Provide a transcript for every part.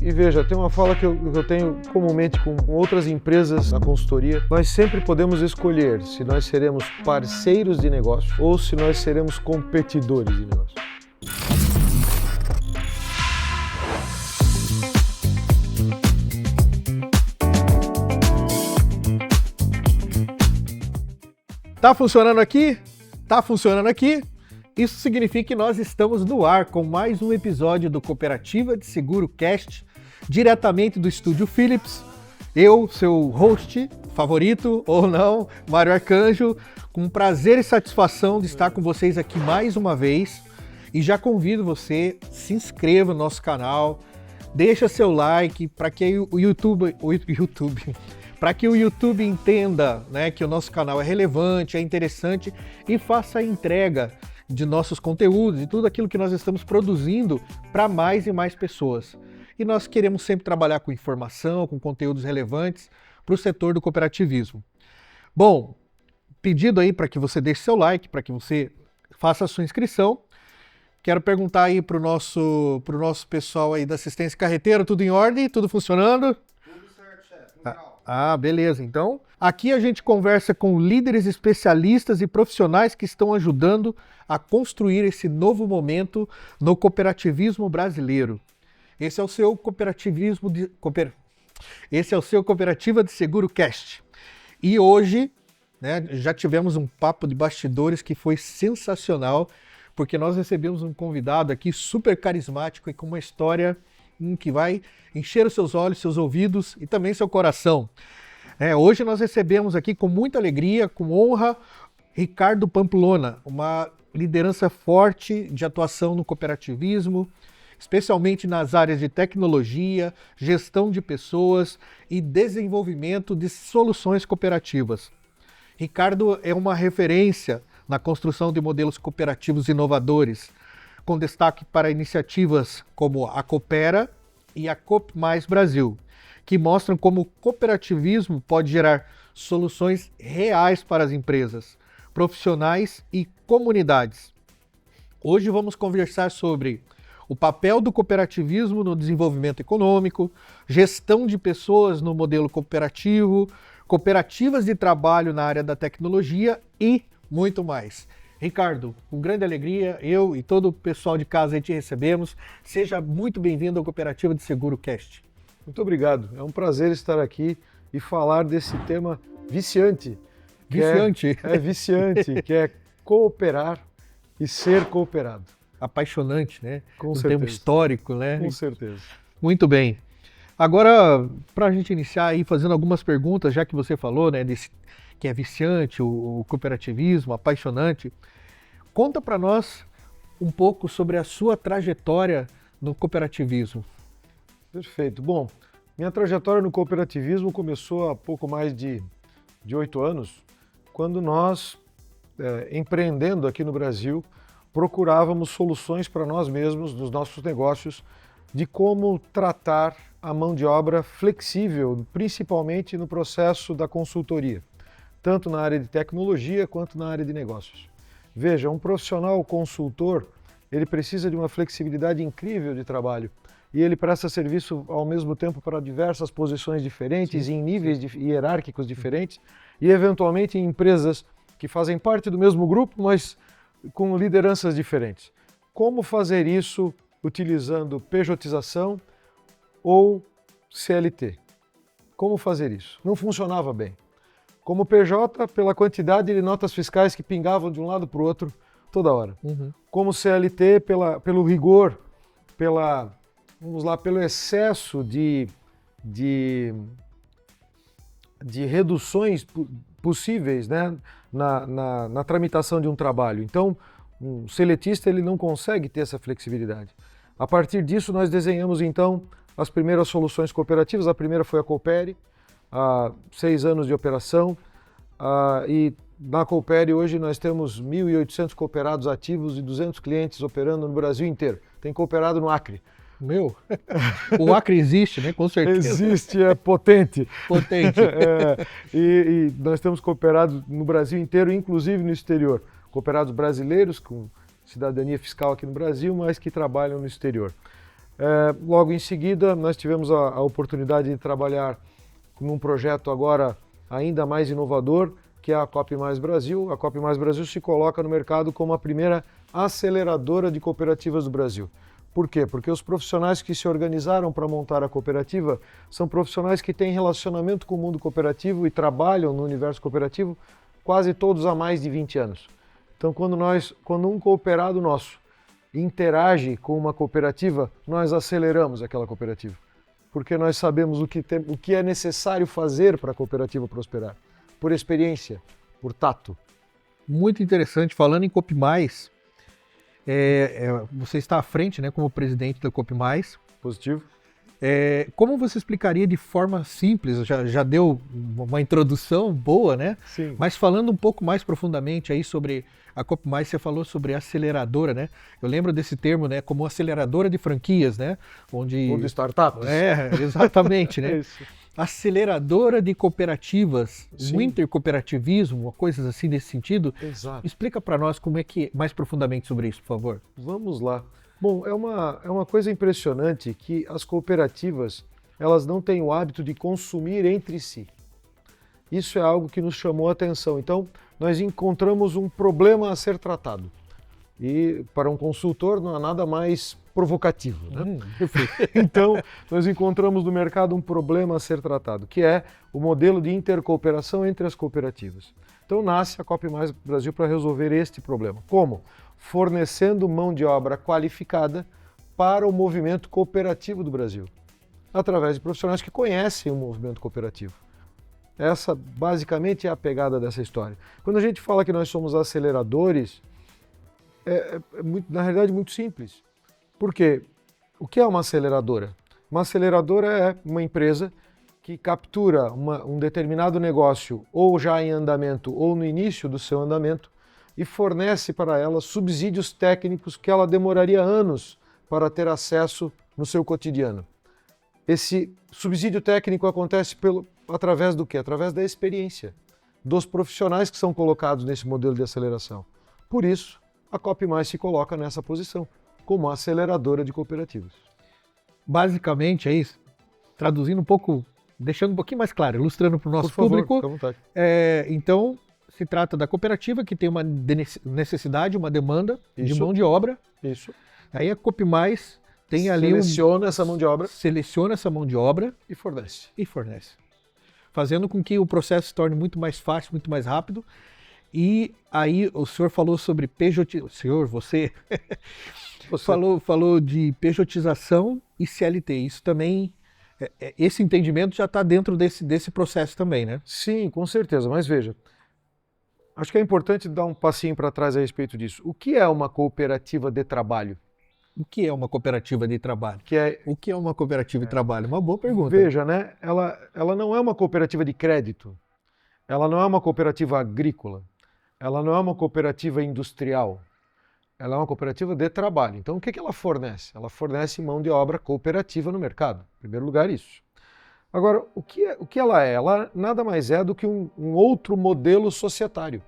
E veja, tem uma fala que eu tenho comumente com outras empresas na consultoria. Nós sempre podemos escolher se nós seremos parceiros de negócio ou se nós seremos competidores de negócio. Tá funcionando aqui? Tá funcionando aqui? Isso significa que nós estamos no ar com mais um episódio do Cooperativa de Seguro Cast, diretamente do Estúdio Philips. Eu, seu host favorito ou não, Mário Arcanjo, com prazer e satisfação de estar com vocês aqui mais uma vez. E já convido você, se inscreva no nosso canal, deixa seu like para que o YouTube para que o YouTube entenda, né, que o nosso canal é relevante, é interessante e faça a entrega de nossos conteúdos e tudo aquilo que nós estamos produzindo para mais e mais pessoas. E nós queremos sempre trabalhar com informação, com conteúdos relevantes para o setor do cooperativismo. Bom, pedido aí para que você deixe seu like, para que você faça a sua inscrição. Quero perguntar aí para o nosso pessoal aí da assistência carreteira, tudo em ordem? Tudo funcionando? Tudo certo, chefe. Beleza. Então, aqui a gente conversa com líderes especialistas e profissionais que estão ajudando a construir esse novo momento no cooperativismo brasileiro. Esse é o seu Cooperativa de Seguro Cast. E hoje, né, já tivemos um papo de bastidores que foi sensacional, porque nós recebemos um convidado aqui super carismático e com uma história que vai encher os seus olhos, seus ouvidos e também seu coração. Hoje nós recebemos aqui com muita alegria, com honra, Ricardo Pamplona, uma liderança forte de atuação no cooperativismo, especialmente nas áreas de tecnologia, gestão de pessoas e desenvolvimento de soluções cooperativas. Ricardo é uma referência na construção de modelos cooperativos inovadores, com destaque para iniciativas como a Coopera e a Coop Mais Brasil, que mostram como o cooperativismo pode gerar soluções reais para as empresas, profissionais e comunidades. Hoje vamos conversar sobre o papel do cooperativismo no desenvolvimento econômico, gestão de pessoas no modelo cooperativo, cooperativas de trabalho na área da tecnologia e muito mais. Ricardo, com grande alegria, eu e todo o pessoal de casa aí te recebemos. Seja muito bem-vindo ao Cooperativa de Seguro Cast. Muito obrigado. É um prazer estar aqui e falar desse tema viciante. Viciante? Viciante, que é cooperar e ser cooperado. Apaixonante, né? Com certeza. certeza. Tema histórico, né? Com certeza. Muito bem. Agora, para a gente iniciar aí fazendo algumas perguntas, já que você falou, né, desse que é viciante, o cooperativismo, apaixonante, conta para nós um pouco sobre a sua trajetória no cooperativismo. Perfeito. Bom, minha trajetória no cooperativismo começou há pouco mais de 8 anos, quando nós, empreendendo aqui no Brasil, procurávamos soluções para nós mesmos, nos nossos negócios, de como tratar a mão de obra flexível, principalmente no processo da consultoria, tanto na área de tecnologia quanto na área de negócios. Veja, um profissional consultor, ele precisa de uma flexibilidade incrível de trabalho e ele presta serviço ao mesmo tempo para diversas posições diferentes, em níveis hierárquicos diferentes e eventualmente em empresas que fazem parte do mesmo grupo, mas com lideranças diferentes. Como fazer isso utilizando pejotização ou CLT? Como fazer isso? Não funcionava bem. Como PJ, pela quantidade de notas fiscais que pingavam de um lado para o outro toda hora. Como CLT, pelo rigor, pelo excesso de reduções possíveis, né, na tramitação de um trabalho. Então, um seletista ele não consegue ter essa flexibilidade. A partir disso, nós desenhamos então as primeiras soluções cooperativas. A primeira foi a Coopere, há 6 anos de operação, e na Coopere hoje nós temos 1.800 cooperados ativos e 200 clientes operando no Brasil inteiro. Tem cooperado no Acre. O Acre existe, né? Com certeza. Existe, é potente. Potente. E nós temos cooperados no Brasil inteiro, inclusive no exterior. Cooperados brasileiros com cidadania fiscal aqui no Brasil, mas que trabalham no exterior. Logo em seguida, nós tivemos a oportunidade de trabalhar num projeto agora ainda mais inovador, que é a Coop Mais Brasil. A Coop Mais Brasil se coloca no mercado como a primeira aceleradora de cooperativas do Brasil. Por quê? Porque os profissionais que se organizaram para montar a cooperativa são profissionais que têm relacionamento com o mundo cooperativo e trabalham no universo cooperativo quase todos há mais de 20 anos. Então, quando um cooperado nosso interage com uma cooperativa, nós aceleramos aquela cooperativa, porque nós sabemos o que é necessário fazer para a cooperativa prosperar, por experiência, por tato. Muito interessante. Falando em Coop Mais, você está à frente, né, como presidente da Coop Mais. Positivo. Como você explicaria de forma simples, já deu uma introdução boa, né? Sim. Mas falando um pouco mais profundamente aí sobre a Coop Mais, você falou sobre aceleradora, né? Eu lembro desse termo, né, como aceleradora de franquias, né? Ou de startups. Exatamente, né? Isso. Aceleradora de cooperativas, Sim. o intercooperativismo, coisas assim desse sentido. Exato. Explica para nós como é que, mais profundamente sobre isso, por favor. Vamos lá. Bom, é uma coisa impressionante que as cooperativas, elas não têm o hábito de consumir entre si. Isso é algo que nos chamou a atenção. Então, nós encontramos um problema a ser tratado. E para um consultor não há nada mais provocativo, né? Então, nós encontramos no mercado um problema a ser tratado, que é o modelo de intercooperação entre as cooperativas. Então, nasce a Coop Mais Brasil para resolver este problema. Como? Fornecendo mão de obra qualificada para o movimento cooperativo do Brasil, através de profissionais que conhecem o movimento cooperativo. Essa, basicamente, é a pegada dessa história. Quando a gente fala que nós somos aceleradores, na realidade, muito simples. Por quê? O que é uma aceleradora? Uma aceleradora é uma empresa que captura um determinado negócio ou já em andamento ou no início do seu andamento e fornece para ela subsídios técnicos que ela demoraria anos para ter acesso no seu cotidiano. Esse subsídio técnico acontece através do quê? Através da experiência dos profissionais que são colocados nesse modelo de aceleração. Por isso, a Coop Mais se coloca nessa posição, como aceleradora de cooperativas. Basicamente é isso, traduzindo um pouco, deixando um pouquinho mais claro, ilustrando para o nosso público. Fica à vontade. Então, se trata da cooperativa que tem uma necessidade, uma demanda de Isso. mão de obra. Isso. Aí a Coop Mais tem ali seleciona essa mão de obra seleciona essa mão de obra e fornece. Fazendo com que o processo se torne muito mais fácil, muito mais rápido. E aí o senhor falou sobre você falou de pejotização e CLT. Isso também, esse entendimento já está dentro desse processo também, né? Sim, com certeza. Mas veja, acho que é importante dar um passinho para trás a respeito disso. O que é uma cooperativa de trabalho? O que é uma cooperativa de trabalho? O que é uma cooperativa de trabalho? Uma boa pergunta. Veja, né? Ela não é uma cooperativa de crédito. Ela não é uma cooperativa agrícola. Ela não é uma cooperativa industrial. Ela é uma cooperativa de trabalho. Então, o que ela fornece? Ela fornece mão de obra cooperativa no mercado. Em primeiro lugar, isso. Agora, o que ela é? Ela nada mais é do que um outro modelo societário.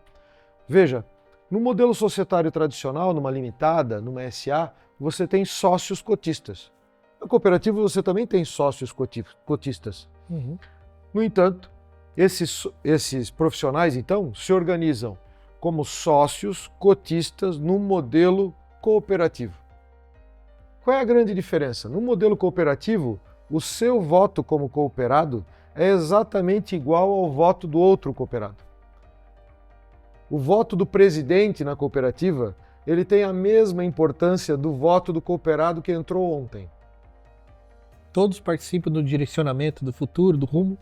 Veja, no modelo societário tradicional, numa limitada, numa SA, você tem sócios cotistas. Na cooperativa você também tem sócios cotistas. Uhum. No entanto, esses profissionais, então, se organizam como sócios cotistas num modelo cooperativo. Qual é a grande diferença? No modelo cooperativo, o seu voto como cooperado é exatamente igual ao voto do outro cooperado. O voto do presidente na cooperativa, ele tem a mesma importância do voto do cooperado que entrou ontem. Todos participam do direcionamento do futuro, do rumo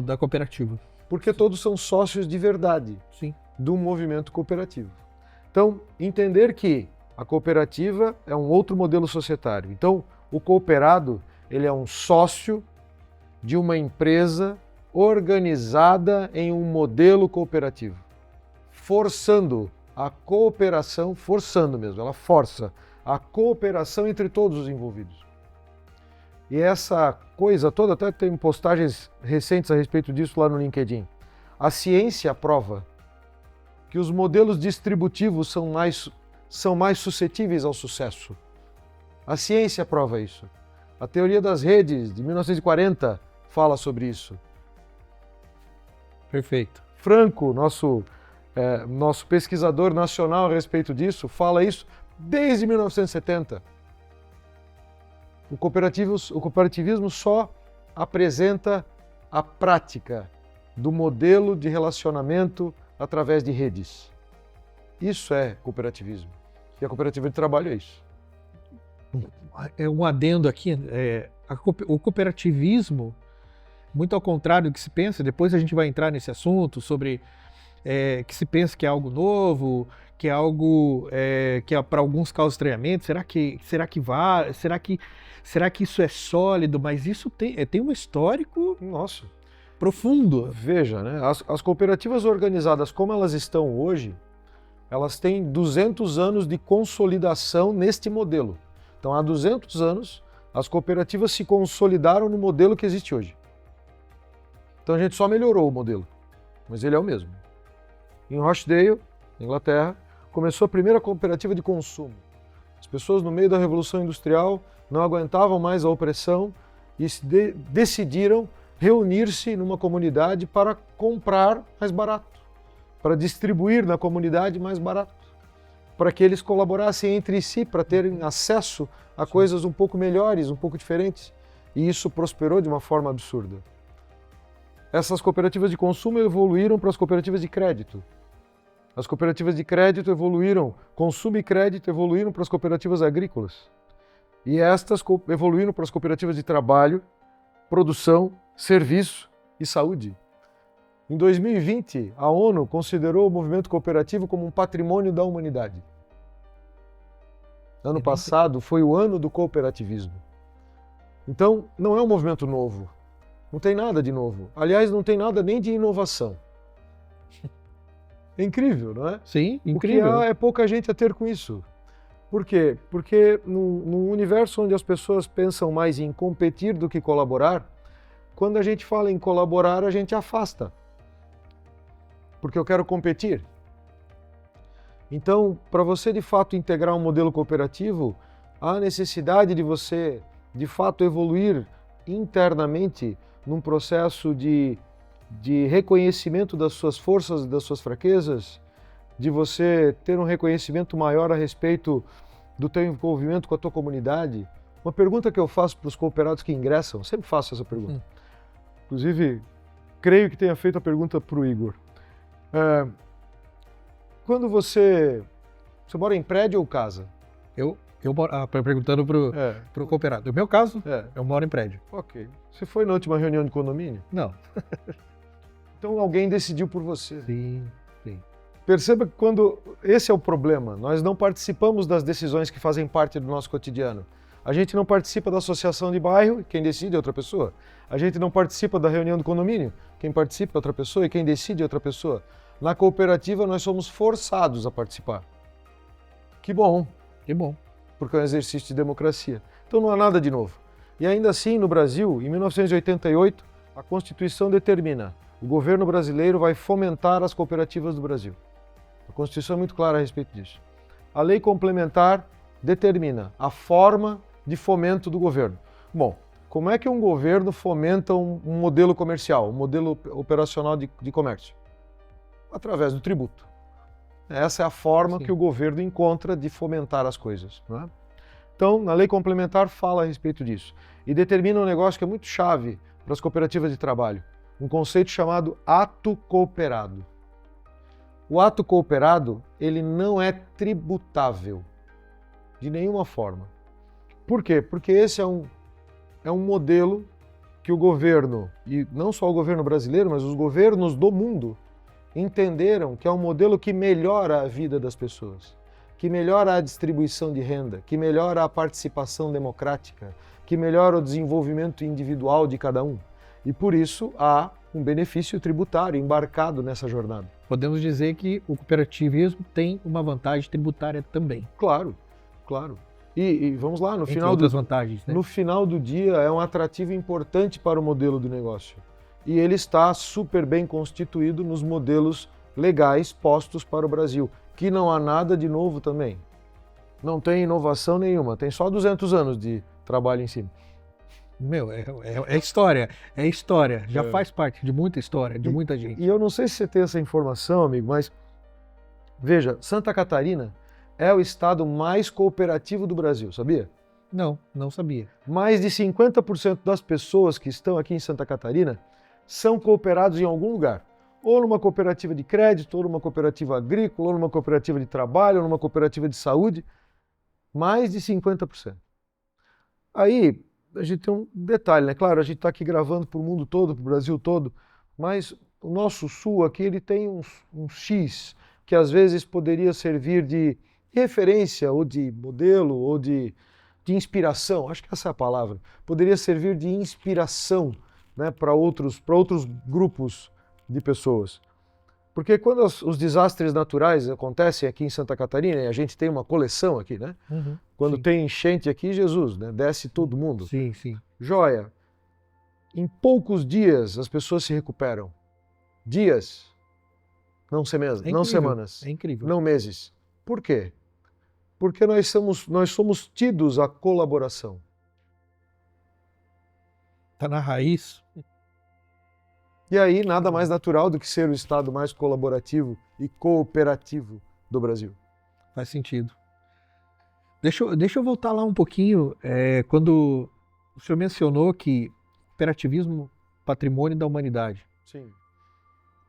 da cooperativa. Porque todos são sócios de verdade. Sim. Do movimento cooperativo. Então, entender que a cooperativa é um outro modelo societário. Então, o cooperado, ele é um sócio de uma empresa organizada em um modelo cooperativo, forçando a cooperação, forçando mesmo, ela força a cooperação entre todos os envolvidos. E essa coisa toda, até tem postagens recentes a respeito disso lá no LinkedIn. A ciência prova que os modelos distributivos são mais suscetíveis ao sucesso. A ciência prova isso. A teoria das redes, de 1940, fala sobre isso. Perfeito. Franco, nosso pesquisador nacional a respeito disso, fala isso desde 1970. O cooperativismo só apresenta a prática do modelo de relacionamento através de redes. Isso é cooperativismo. E a cooperativa de trabalho é isso. É um adendo aqui, o cooperativismo, muito ao contrário do que se pensa, depois a gente vai entrar nesse assunto sobre que se pensa que é algo novo, que é algo que para alguns causa estranhamento, será que vai, será que isso é sólido, mas isso tem um histórico Nossa. profundo. Veja, né? As cooperativas organizadas como elas estão hoje, elas têm 200 anos de consolidação neste modelo. Então, há 200 anos, as cooperativas se consolidaram no modelo que existe hoje. Então, a gente só melhorou o modelo, mas ele é o mesmo. Em Rochdale, na Inglaterra, começou a primeira cooperativa de consumo. As pessoas, no meio da Revolução Industrial, não aguentavam mais a opressão e decidiram reunir-se numa comunidade para comprar mais barato, para distribuir na comunidade mais barato, para que eles colaborassem entre si, para terem acesso a coisas um pouco melhores, um pouco diferentes. E isso prosperou de uma forma absurda. Essas cooperativas de consumo evoluíram para as cooperativas de crédito. As cooperativas de crédito evoluíram, consumo e crédito evoluíram para as cooperativas agrícolas. E estas evoluíram para as cooperativas de trabalho, produção, serviço e saúde. Em 2020, a ONU considerou o movimento cooperativo como um patrimônio da humanidade. Ano passado foi o ano do cooperativismo. Então, não é um movimento novo. Não tem nada de novo. Aliás, não tem nada nem de inovação. É incrível, não é? Sim, incrível. O que há é pouca gente a ter com isso. Por quê? Porque num universo onde as pessoas pensam mais em competir do que colaborar, quando a gente fala em colaborar, a gente afasta. Porque eu quero competir. Então, para você de fato integrar um modelo cooperativo, há necessidade de você de fato evoluir internamente num processo de reconhecimento das suas forças e das suas fraquezas, de você ter um reconhecimento maior a respeito do teu envolvimento com a tua comunidade. Uma pergunta que eu faço para os cooperados que ingressam, sempre faço essa pergunta. Inclusive, creio que tenha feito a pergunta para o Igor. Quando você mora em prédio ou casa? Eu moro, perguntando pro cooperado. No meu caso, eu moro em prédio. Ok. Você foi na última reunião de condomínio? Não. Então alguém decidiu por você. Sim. Perceba que esse é o problema, nós não participamos das decisões que fazem parte do nosso cotidiano. A gente não participa da associação de bairro, quem decide é outra pessoa. A gente não participa da reunião do condomínio, quem participa é outra pessoa e quem decide é outra pessoa. Na cooperativa nós somos forçados a participar. Que bom. Que bom. Porque é um exercício de democracia. Então não há nada de novo. E ainda assim, no Brasil, em 1988, a Constituição determina: o governo brasileiro vai fomentar as cooperativas do Brasil. A Constituição é muito clara a respeito disso. A lei complementar determina a forma de fomento do governo. Bom, como é que um governo fomenta um modelo comercial, um modelo operacional de comércio? Através do tributo. Essa é a forma que o governo encontra de fomentar as coisas, não é? Então, na lei complementar fala a respeito disso. E determina um negócio que é muito chave para as cooperativas de trabalho. Um conceito chamado ato cooperado. O ato cooperado, ele não é tributável de nenhuma forma. Por quê? Porque esse é um modelo que o governo, e não só o governo brasileiro, mas os governos do mundo, entenderam que é um modelo que melhora a vida das pessoas, que melhora a distribuição de renda, que melhora a participação democrática, que melhora o desenvolvimento individual de cada um. E por isso há um benefício tributário embarcado nessa jornada. Podemos dizer que o cooperativismo tem uma vantagem tributária também. Claro, claro. E vamos lá, Entre outras vantagens, né? No final do dia é um atrativo importante para o modelo do negócio. E ele está super bem constituído nos modelos legais postos para o Brasil, que não há nada de novo também. Não tem inovação nenhuma, tem só 200 anos de trabalho em cima. Meu, é história, é história. Já faz parte de muita história, de muita gente. E eu não sei se você tem essa informação, amigo, mas veja, Santa Catarina é o estado mais cooperativo do Brasil, sabia? Não sabia. Mais de 50% das pessoas que estão aqui em Santa Catarina são cooperados em algum lugar. Ou numa cooperativa de crédito, ou numa cooperativa agrícola, ou numa cooperativa de trabalho, ou numa cooperativa de saúde. Mais de 50%. Aí, a gente tem um detalhe, né? Claro, a gente está aqui gravando para o mundo todo, para o Brasil todo, mas o nosso sul aqui, ele tem um X que às vezes poderia servir de referência, ou de modelo, ou de inspiração, acho que essa é a palavra, poderia servir de inspiração, né, para outros grupos de pessoas. Porque quando os desastres naturais acontecem aqui em Santa Catarina, e a gente tem uma coleção aqui, né? Quando sim. tem enchente aqui, Jesus, né? Desce todo mundo. Sim, sim. Joia, em poucos dias as pessoas se recuperam. Dias, não semanas, É incrível. não meses. Por quê? Porque nós somos tidos à colaboração. Tá na raiz. E aí, nada mais natural do que ser o estado mais colaborativo e cooperativo do Brasil. Faz sentido. Deixa eu voltar lá um pouquinho, quando o senhor mencionou que cooperativismo é patrimônio da humanidade. Sim.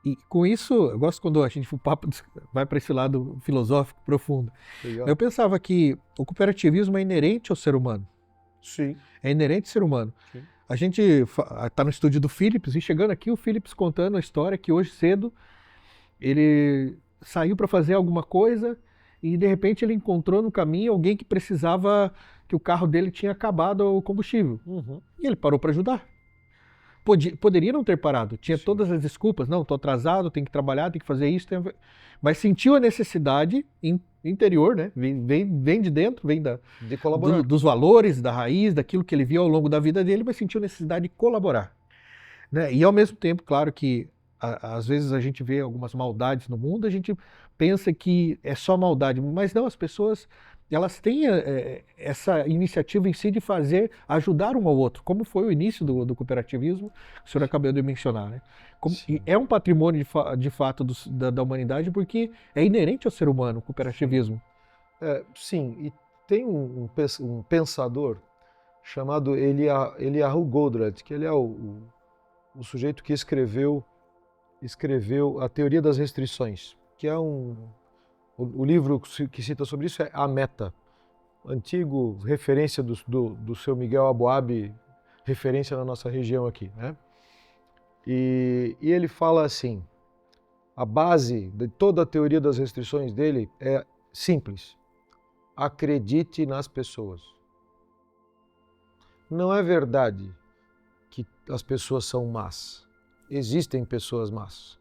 E com isso, eu gosto quando a gente o papo vai para esse lado filosófico profundo. Legal. Eu pensava que o cooperativismo é inerente ao ser humano. Sim. É inerente ao ser humano. Sim. A gente está no estúdio do Philips e chegando aqui o Philips contando a história que hoje cedo ele saiu para fazer alguma coisa e de repente ele encontrou no caminho alguém que precisava, que o carro dele tinha acabado o combustível. E ele parou para ajudar. Poderia não ter parado, tinha Sim. todas as desculpas, não, estou atrasado, tenho que trabalhar, tenho que fazer isso, mas sentiu a necessidade interior, né? Vem de dentro, vem de colaborar. dos valores, da raiz, daquilo que ele viu ao longo da vida dele, mas sentiu a necessidade de colaborar. Né? E ao mesmo tempo, claro que às vezes a gente vê algumas maldades no mundo, a gente pensa que é só maldade, mas não, as pessoas elas têm essa iniciativa em si de ajudar um ao outro, como foi o início do cooperativismo, que o senhor acabou de mencionar. Né? E é um patrimônio de fato da humanidade, porque é inerente ao ser humano o cooperativismo. Sim, e tem um pensador chamado Eliyahu Goldratt, que ele é o sujeito que escreveu A Teoria das Restrições, que é o livro que cita sobre isso é A Meta, antigo referência do seu Miguel Aboab, referência na nossa região aqui, né? E ele fala assim, a base de toda a teoria das restrições dele é simples: acredite nas pessoas. Não é verdade que as pessoas são más. Existem pessoas más.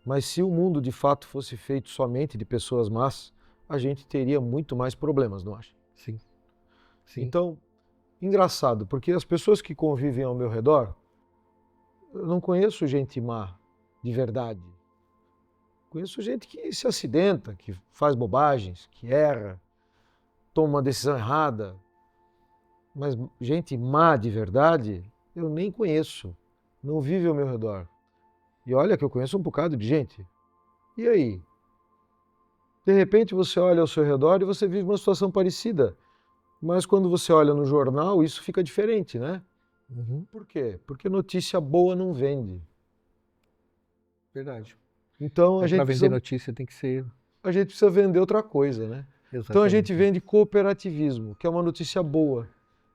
Mas se o mundo de fato fosse feito somente de pessoas más, a gente teria muito mais problemas, não acha? Sim. Então, engraçado, porque as pessoas que convivem ao meu redor, eu não conheço gente má, de verdade. Conheço gente que se acidenta, que faz bobagens, que erra, toma uma decisão errada. Mas gente má de verdade, eu nem conheço, não vive ao meu redor. E olha que eu conheço um bocado de gente. E aí? De repente você olha ao seu redor e você vive uma situação parecida. Mas quando você olha no jornal, isso fica diferente, né? Por quê? Porque notícia boa não vende. Verdade. Então Para vender notícia tem que ser... A gente precisa vender outra coisa, né? Exatamente. Então a gente vende cooperativismo, que é uma notícia boa,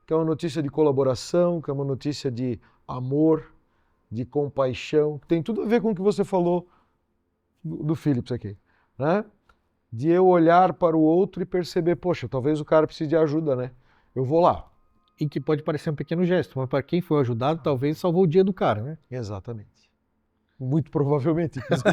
que é uma notícia de colaboração, que é uma notícia de amor, de compaixão, que tem tudo a ver com o que você falou do Philips aqui, né? De eu olhar para o outro e perceber, poxa, talvez o cara precise de ajuda, né? Eu vou lá. E que pode parecer um pequeno gesto, mas para quem foi ajudado, talvez salvou o dia do cara, né? Exatamente. Muito provavelmente, inclusive.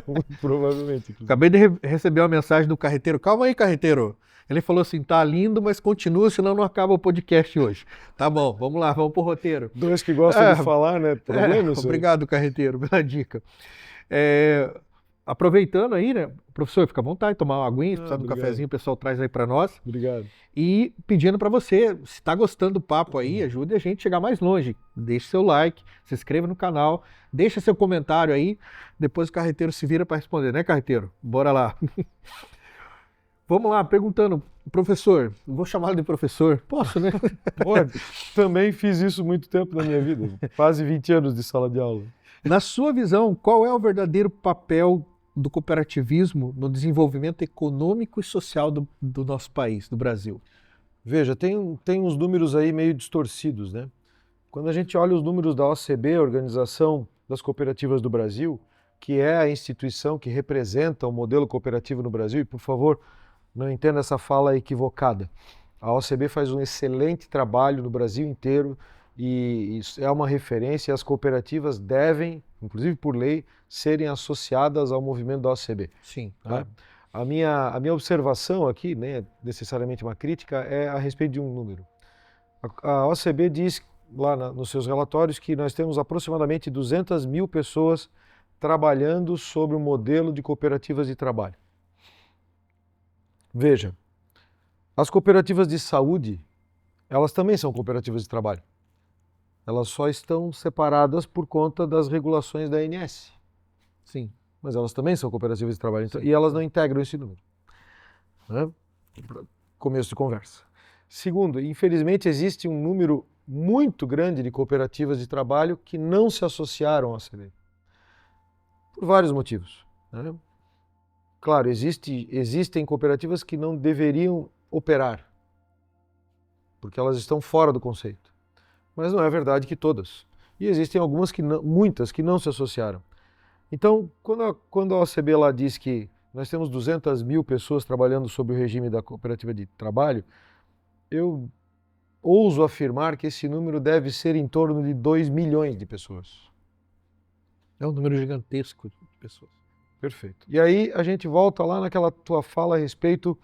Muito provavelmente, inclusive. Acabei de receber uma mensagem do carreteiro. Calma aí, carreteiro. Ele falou assim, tá lindo, mas continua, senão não acaba o podcast hoje. Tá bom, vamos lá, vamos pro roteiro. Dois que gostam de falar, né? Problema isso. Obrigado, carreteiro, pela dica. aproveitando aí, né, professor, fica à vontade, tomar uma aguinha, se precisar de um obrigado. cafezinho, o pessoal traz aí para nós. Obrigado. E pedindo para você, se está gostando do papo aí, ajude a gente a chegar mais longe. Deixe seu like, se inscreva no canal, deixa seu comentário aí, depois o carreteiro se vira para responder, né, carreteiro? Bora lá. Vamos lá, perguntando, professor, vou chamá-lo de professor, posso, né? Pode. Também fiz isso muito tempo na minha vida, quase 20 anos de sala de aula. Na sua visão, qual é o verdadeiro papel do cooperativismo no desenvolvimento econômico e social do nosso país, do Brasil? Veja, tem uns números aí meio distorcidos, né? Quando a gente olha os números da OCB, Organização das Cooperativas do Brasil, que é a instituição que representa o modelo cooperativo no Brasil, e por favor, não entenda essa fala equivocada. A OCB faz um excelente trabalho no Brasil inteiro e isso é uma referência e as cooperativas devem, inclusive por lei, serem associadas ao movimento da OCB. Sim. Tá? A minha observação aqui, né, necessariamente uma crítica, é a respeito de um número. A OCB diz lá nos seus relatórios que nós temos aproximadamente 200 mil pessoas trabalhando sobre o modelo de cooperativas de trabalho. Veja, as cooperativas de saúde, elas também são cooperativas de trabalho. Elas só estão separadas por conta das regulações da ANS. Sim. Mas elas também são cooperativas de trabalho, então, e elas não integram esse número. Né? Começo de conversa. Segundo, infelizmente existe um número muito grande de cooperativas de trabalho que não se associaram à OCB. Por vários motivos. Né? Claro, existem cooperativas que não deveriam operar, porque elas estão fora do conceito. Mas não é verdade que todas. E existem algumas muitas que não se associaram. Então, quando a OCB lá diz que nós temos 200 mil pessoas trabalhando sob o regime da cooperativa de trabalho, eu ouso afirmar que esse número deve ser em torno de 2 milhões de pessoas. É um número gigantesco de pessoas. Perfeito. E aí a gente volta lá naquela tua fala a respeito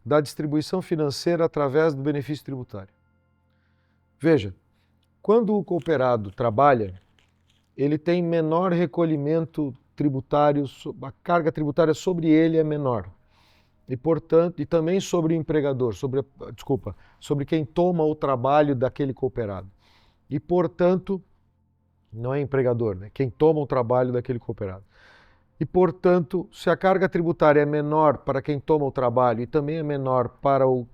da distribuição financeira através do benefício tributário. Veja, quando o cooperado trabalha, ele tem menor recolhimento tributário, a carga tributária sobre ele é menor. E, portanto, e também sobre o empregador, sobre quem toma o trabalho daquele cooperado. E, portanto, não é empregador, né? Quem toma o trabalho daquele cooperado. E, portanto, se a carga tributária é menor para quem toma o trabalho e também é menor para o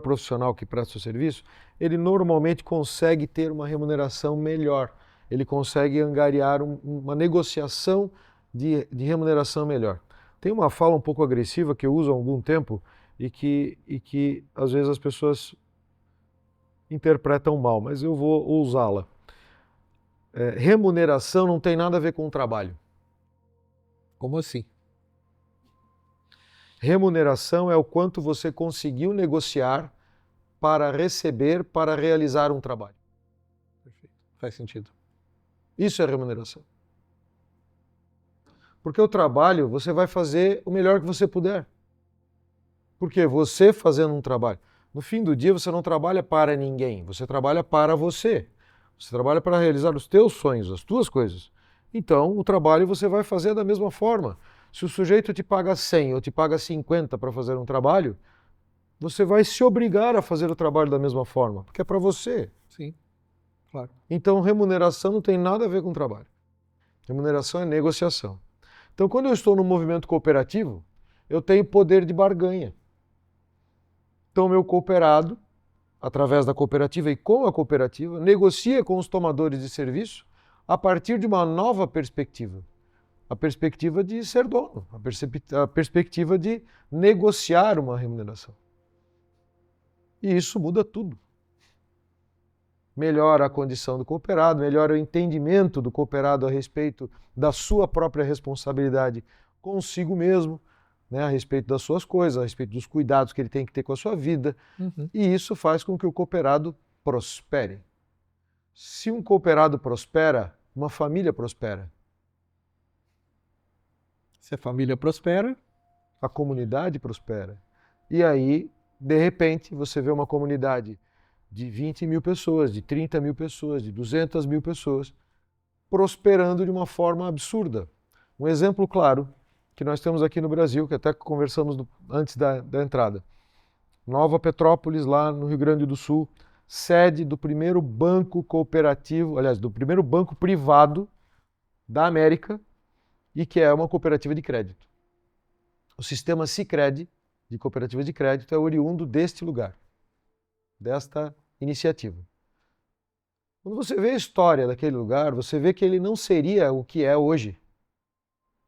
profissional que presta o serviço, ele normalmente consegue ter uma remuneração melhor. Ele consegue angariar uma negociação de remuneração melhor. Tem uma fala um pouco agressiva que eu uso há algum tempo e que às vezes as pessoas interpretam mal, mas eu vou usá-la. Remuneração não tem nada a ver com trabalho. Como assim? Remuneração é o quanto você conseguiu negociar para receber, para realizar um trabalho. Perfeito. Faz sentido. Isso é remuneração. Porque o trabalho você vai fazer o melhor que você puder. Porque você fazendo um trabalho. No fim do dia você não trabalha para ninguém, você trabalha para você. Você trabalha para realizar os teus sonhos, as tuas coisas. Então o trabalho você vai fazer da mesma forma. Se o sujeito te paga 100 ou te paga 50 para fazer um trabalho, você vai se obrigar a fazer o trabalho da mesma forma, porque é para você. Sim, claro. Então remuneração não tem nada a ver com trabalho. Remuneração é negociação. Então quando eu estou no movimento cooperativo, eu tenho poder de barganha. Então meu cooperado, através da cooperativa e com a cooperativa, negocia com os tomadores de serviço a partir de uma nova perspectiva. A perspectiva de ser dono, a perspectiva de negociar uma remuneração. E isso muda tudo. Melhora a condição do cooperado, melhora o entendimento do cooperado a respeito da sua própria responsabilidade consigo mesmo, né, a respeito das suas coisas, a respeito dos cuidados que ele tem que ter com a sua vida. E isso faz com que o cooperado prospere. Se um cooperado prospera, uma família prospera. Se a família prospera, a comunidade prospera. E aí, de repente, você vê uma comunidade de 20 mil pessoas, de 30 mil pessoas, de 200 mil pessoas, prosperando de uma forma absurda. Um exemplo claro que nós temos aqui no Brasil, que até conversamos antes da entrada. Nova Petrópolis, lá no Rio Grande do Sul, sede do primeiro banco cooperativo, aliás, do primeiro banco privado da América, e que é uma cooperativa de crédito. O sistema Sicredi, de cooperativa de crédito, é oriundo deste lugar, desta iniciativa. Quando você vê a história daquele lugar, você vê que ele não seria o que é hoje.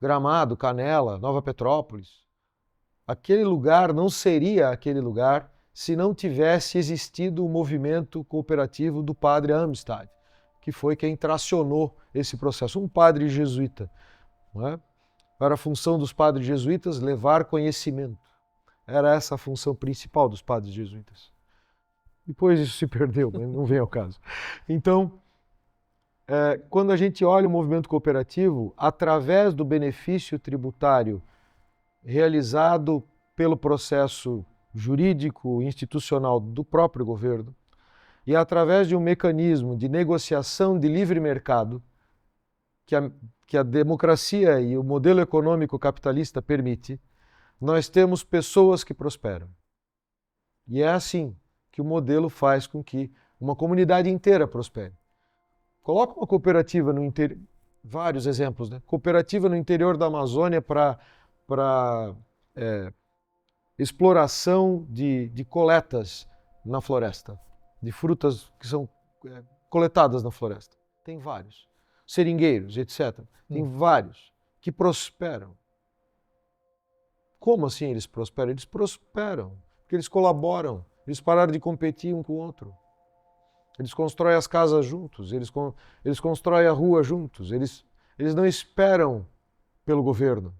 Gramado, Canela, Nova Petrópolis. Aquele lugar não seria aquele lugar se não tivesse existido o movimento cooperativo do padre Amistad, que foi quem tracionou esse processo. Um padre jesuíta. Não é? Era a função dos padres jesuítas levar conhecimento. Era essa a função principal dos padres jesuítas. Depois isso se perdeu, mas não vem ao caso. Então, quando a gente olha o movimento cooperativo, através do benefício tributário realizado pelo processo jurídico institucional do próprio governo e através de um mecanismo de negociação de livre mercado que a democracia e o modelo econômico capitalista permite, nós temos pessoas que prosperam. E é assim que o modelo faz com que uma comunidade inteira prospere. Coloca uma cooperativa no interior, vários exemplos, né? Cooperativa no interior da Amazônia para exploração de coletas na floresta, de frutas que são coletadas na floresta. Tem vários. Seringueiros, etc. Tem vários que prosperam. Como assim eles prosperam? Eles prosperam porque eles colaboram, eles pararam de competir um com o outro. Eles constroem as casas juntos, eles constroem a rua juntos, eles não esperam pelo governo,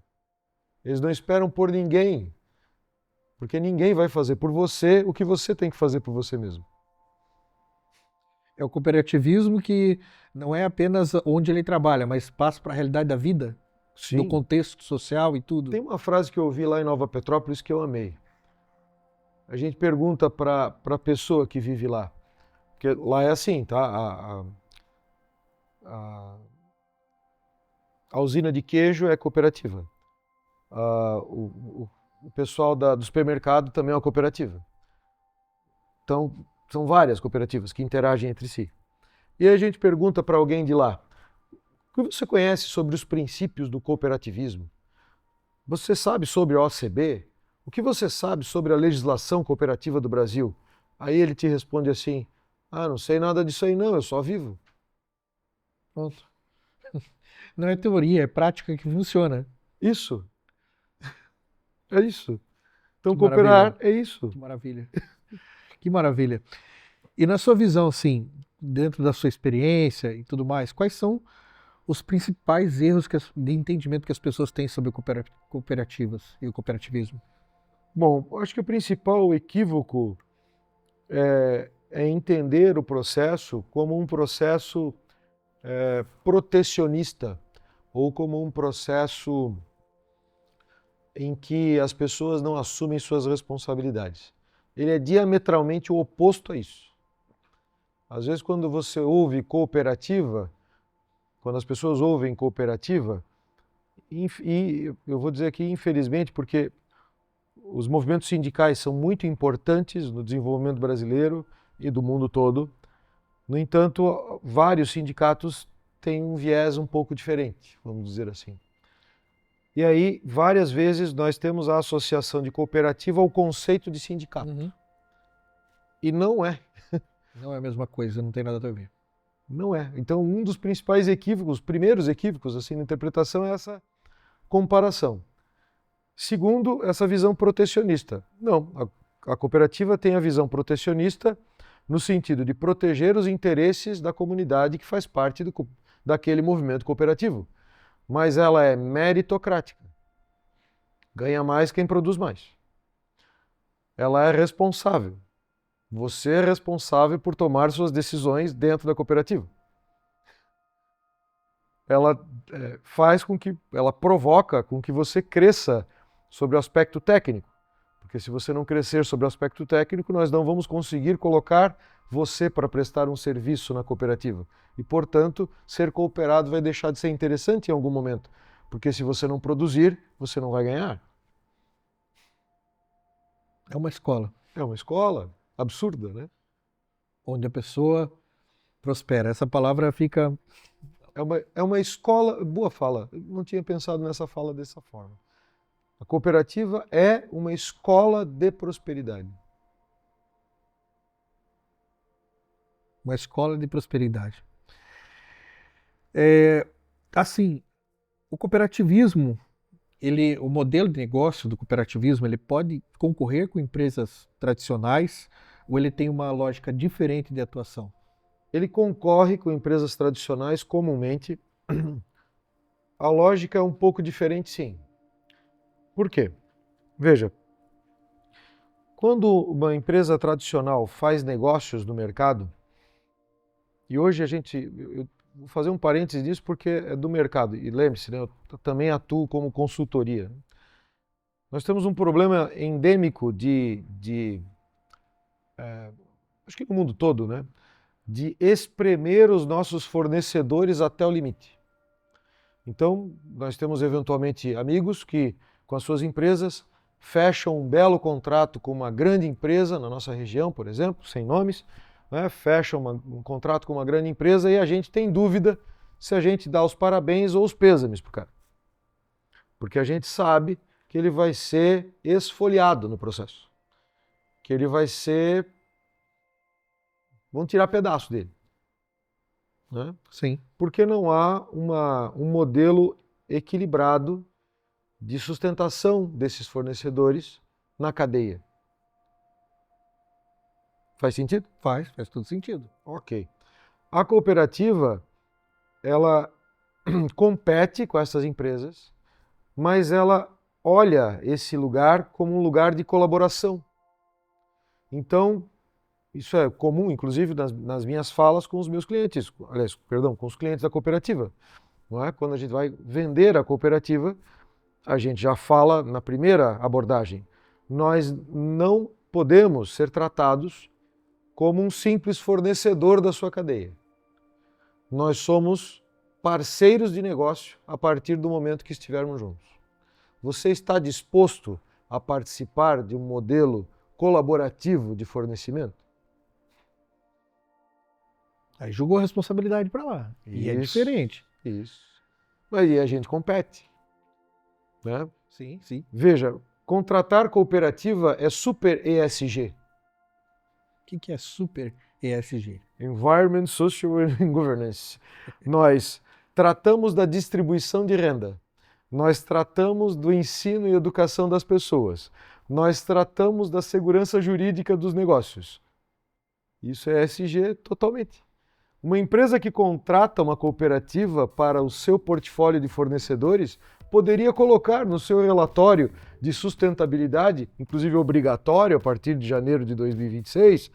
eles não esperam por ninguém, porque ninguém vai fazer por você o que você tem que fazer por você mesmo. É o cooperativismo que não é apenas onde ele trabalha, mas passa para a realidade da vida, Sim. no contexto social e tudo. Tem uma frase que eu ouvi lá em Nova Petrópolis que eu amei. A gente pergunta para a pessoa que vive lá, porque lá é assim, tá? A usina de queijo é cooperativa. O pessoal do supermercado também é uma cooperativa. Então, são várias cooperativas que interagem entre si. E aí a gente pergunta para alguém de lá, o que você conhece sobre os princípios do cooperativismo? Você sabe sobre a OCB? O que você sabe sobre a legislação cooperativa do Brasil? Aí ele te responde assim, não sei nada disso aí não, eu só vivo. Pronto. Não é teoria, é prática que funciona. Isso. É isso. Então Que cooperar maravilha. é isso. Que maravilha. Que maravilha. E na sua visão, assim, dentro da sua experiência e tudo mais, quais são os principais erros de entendimento que as pessoas têm sobre cooperativas e o cooperativismo? Bom, acho que o principal equívoco é entender o processo como um processo protecionista ou como um processo em que as pessoas não assumem suas responsabilidades. Ele é diametralmente o oposto a isso. Às vezes, quando você ouve cooperativa, quando as pessoas ouvem cooperativa, e eu vou dizer aqui infelizmente, porque os movimentos sindicais são muito importantes no desenvolvimento brasileiro e do mundo todo. No entanto, vários sindicatos têm um viés um pouco diferente, vamos dizer assim. E aí, várias vezes, nós temos a associação de cooperativa ao conceito de sindicato. Uhum. E não é. Não é a mesma coisa, não tem nada a ver. Não é. Então, um dos principais equívocos, primeiros equívocos assim, na interpretação é essa comparação. Segundo, essa visão protecionista. Não, a cooperativa tem a visão protecionista no sentido de proteger os interesses da comunidade que faz parte daquele movimento cooperativo. Mas ela é meritocrática. Ganha mais quem produz mais. Ela é responsável. Você é responsável por tomar suas decisões dentro da cooperativa. Ela faz com que, ela provoca com que você cresça sobre o aspecto técnico. Porque se você não crescer sobre o aspecto técnico, nós não vamos conseguir colocar você para prestar um serviço na cooperativa. E, portanto, ser cooperado vai deixar de ser interessante em algum momento. Porque se você não produzir, você não vai ganhar. É uma escola É uma escola absurda, né? onde a pessoa prospera. Essa palavra fica... É uma escola... Boa fala. Eu não tinha pensado nessa fala dessa forma. A cooperativa é uma escola de prosperidade. Uma escola de prosperidade. Assim, o cooperativismo, o modelo de negócio do cooperativismo, ele pode concorrer com empresas tradicionais ou ele tem uma lógica diferente de atuação? Ele concorre com empresas tradicionais comumente. A lógica é um pouco diferente, sim. Por quê? Veja, quando uma empresa tradicional faz negócios no mercado, e hoje eu vou fazer um parênteses disso porque é do mercado, e lembre-se, né, eu também atuo como consultoria. Nós temos um problema endêmico acho que no mundo todo, né, de espremer os nossos fornecedores até o limite. Então, nós temos eventualmente amigos que, com as suas empresas, fecham um belo contrato com uma grande empresa na nossa região, por exemplo, sem nomes, né? Fecham um contrato com uma grande empresa e a gente tem dúvida se a gente dá os parabéns ou os pêsames para o cara. Porque a gente sabe que ele vai ser esfoliado no processo. Que ele vai ser... Vão tirar pedaço dele. Né? Sim. Porque não há um modelo equilibrado de sustentação desses fornecedores na cadeia. Faz sentido? Faz todo sentido. Ok. A cooperativa, ela compete com essas empresas, mas ela olha esse lugar como um lugar de colaboração. Então, isso é comum, inclusive, nas minhas falas com os meus clientes, aliás, perdão, com os clientes da cooperativa. Não é? Quando a gente vai vender a cooperativa, a gente já fala na primeira abordagem, nós não podemos ser tratados como um simples fornecedor da sua cadeia. Nós somos parceiros de negócio a partir do momento que estivermos juntos. Você está disposto a participar de um modelo colaborativo de fornecimento? Aí jogou a responsabilidade para lá. E é diferente. Isso. Mas aí a gente compete. Né? Sim, sim. Veja, contratar cooperativa é super ESG. O que é super ESG? Environment, Social and Governance. Nós tratamos da distribuição de renda. Nós tratamos do ensino e educação das pessoas. Nós tratamos da segurança jurídica dos negócios. Isso é ESG totalmente. Uma empresa que contrata uma cooperativa para o seu portfólio de fornecedores poderia colocar no seu relatório de sustentabilidade, inclusive obrigatório a partir de janeiro de 2026,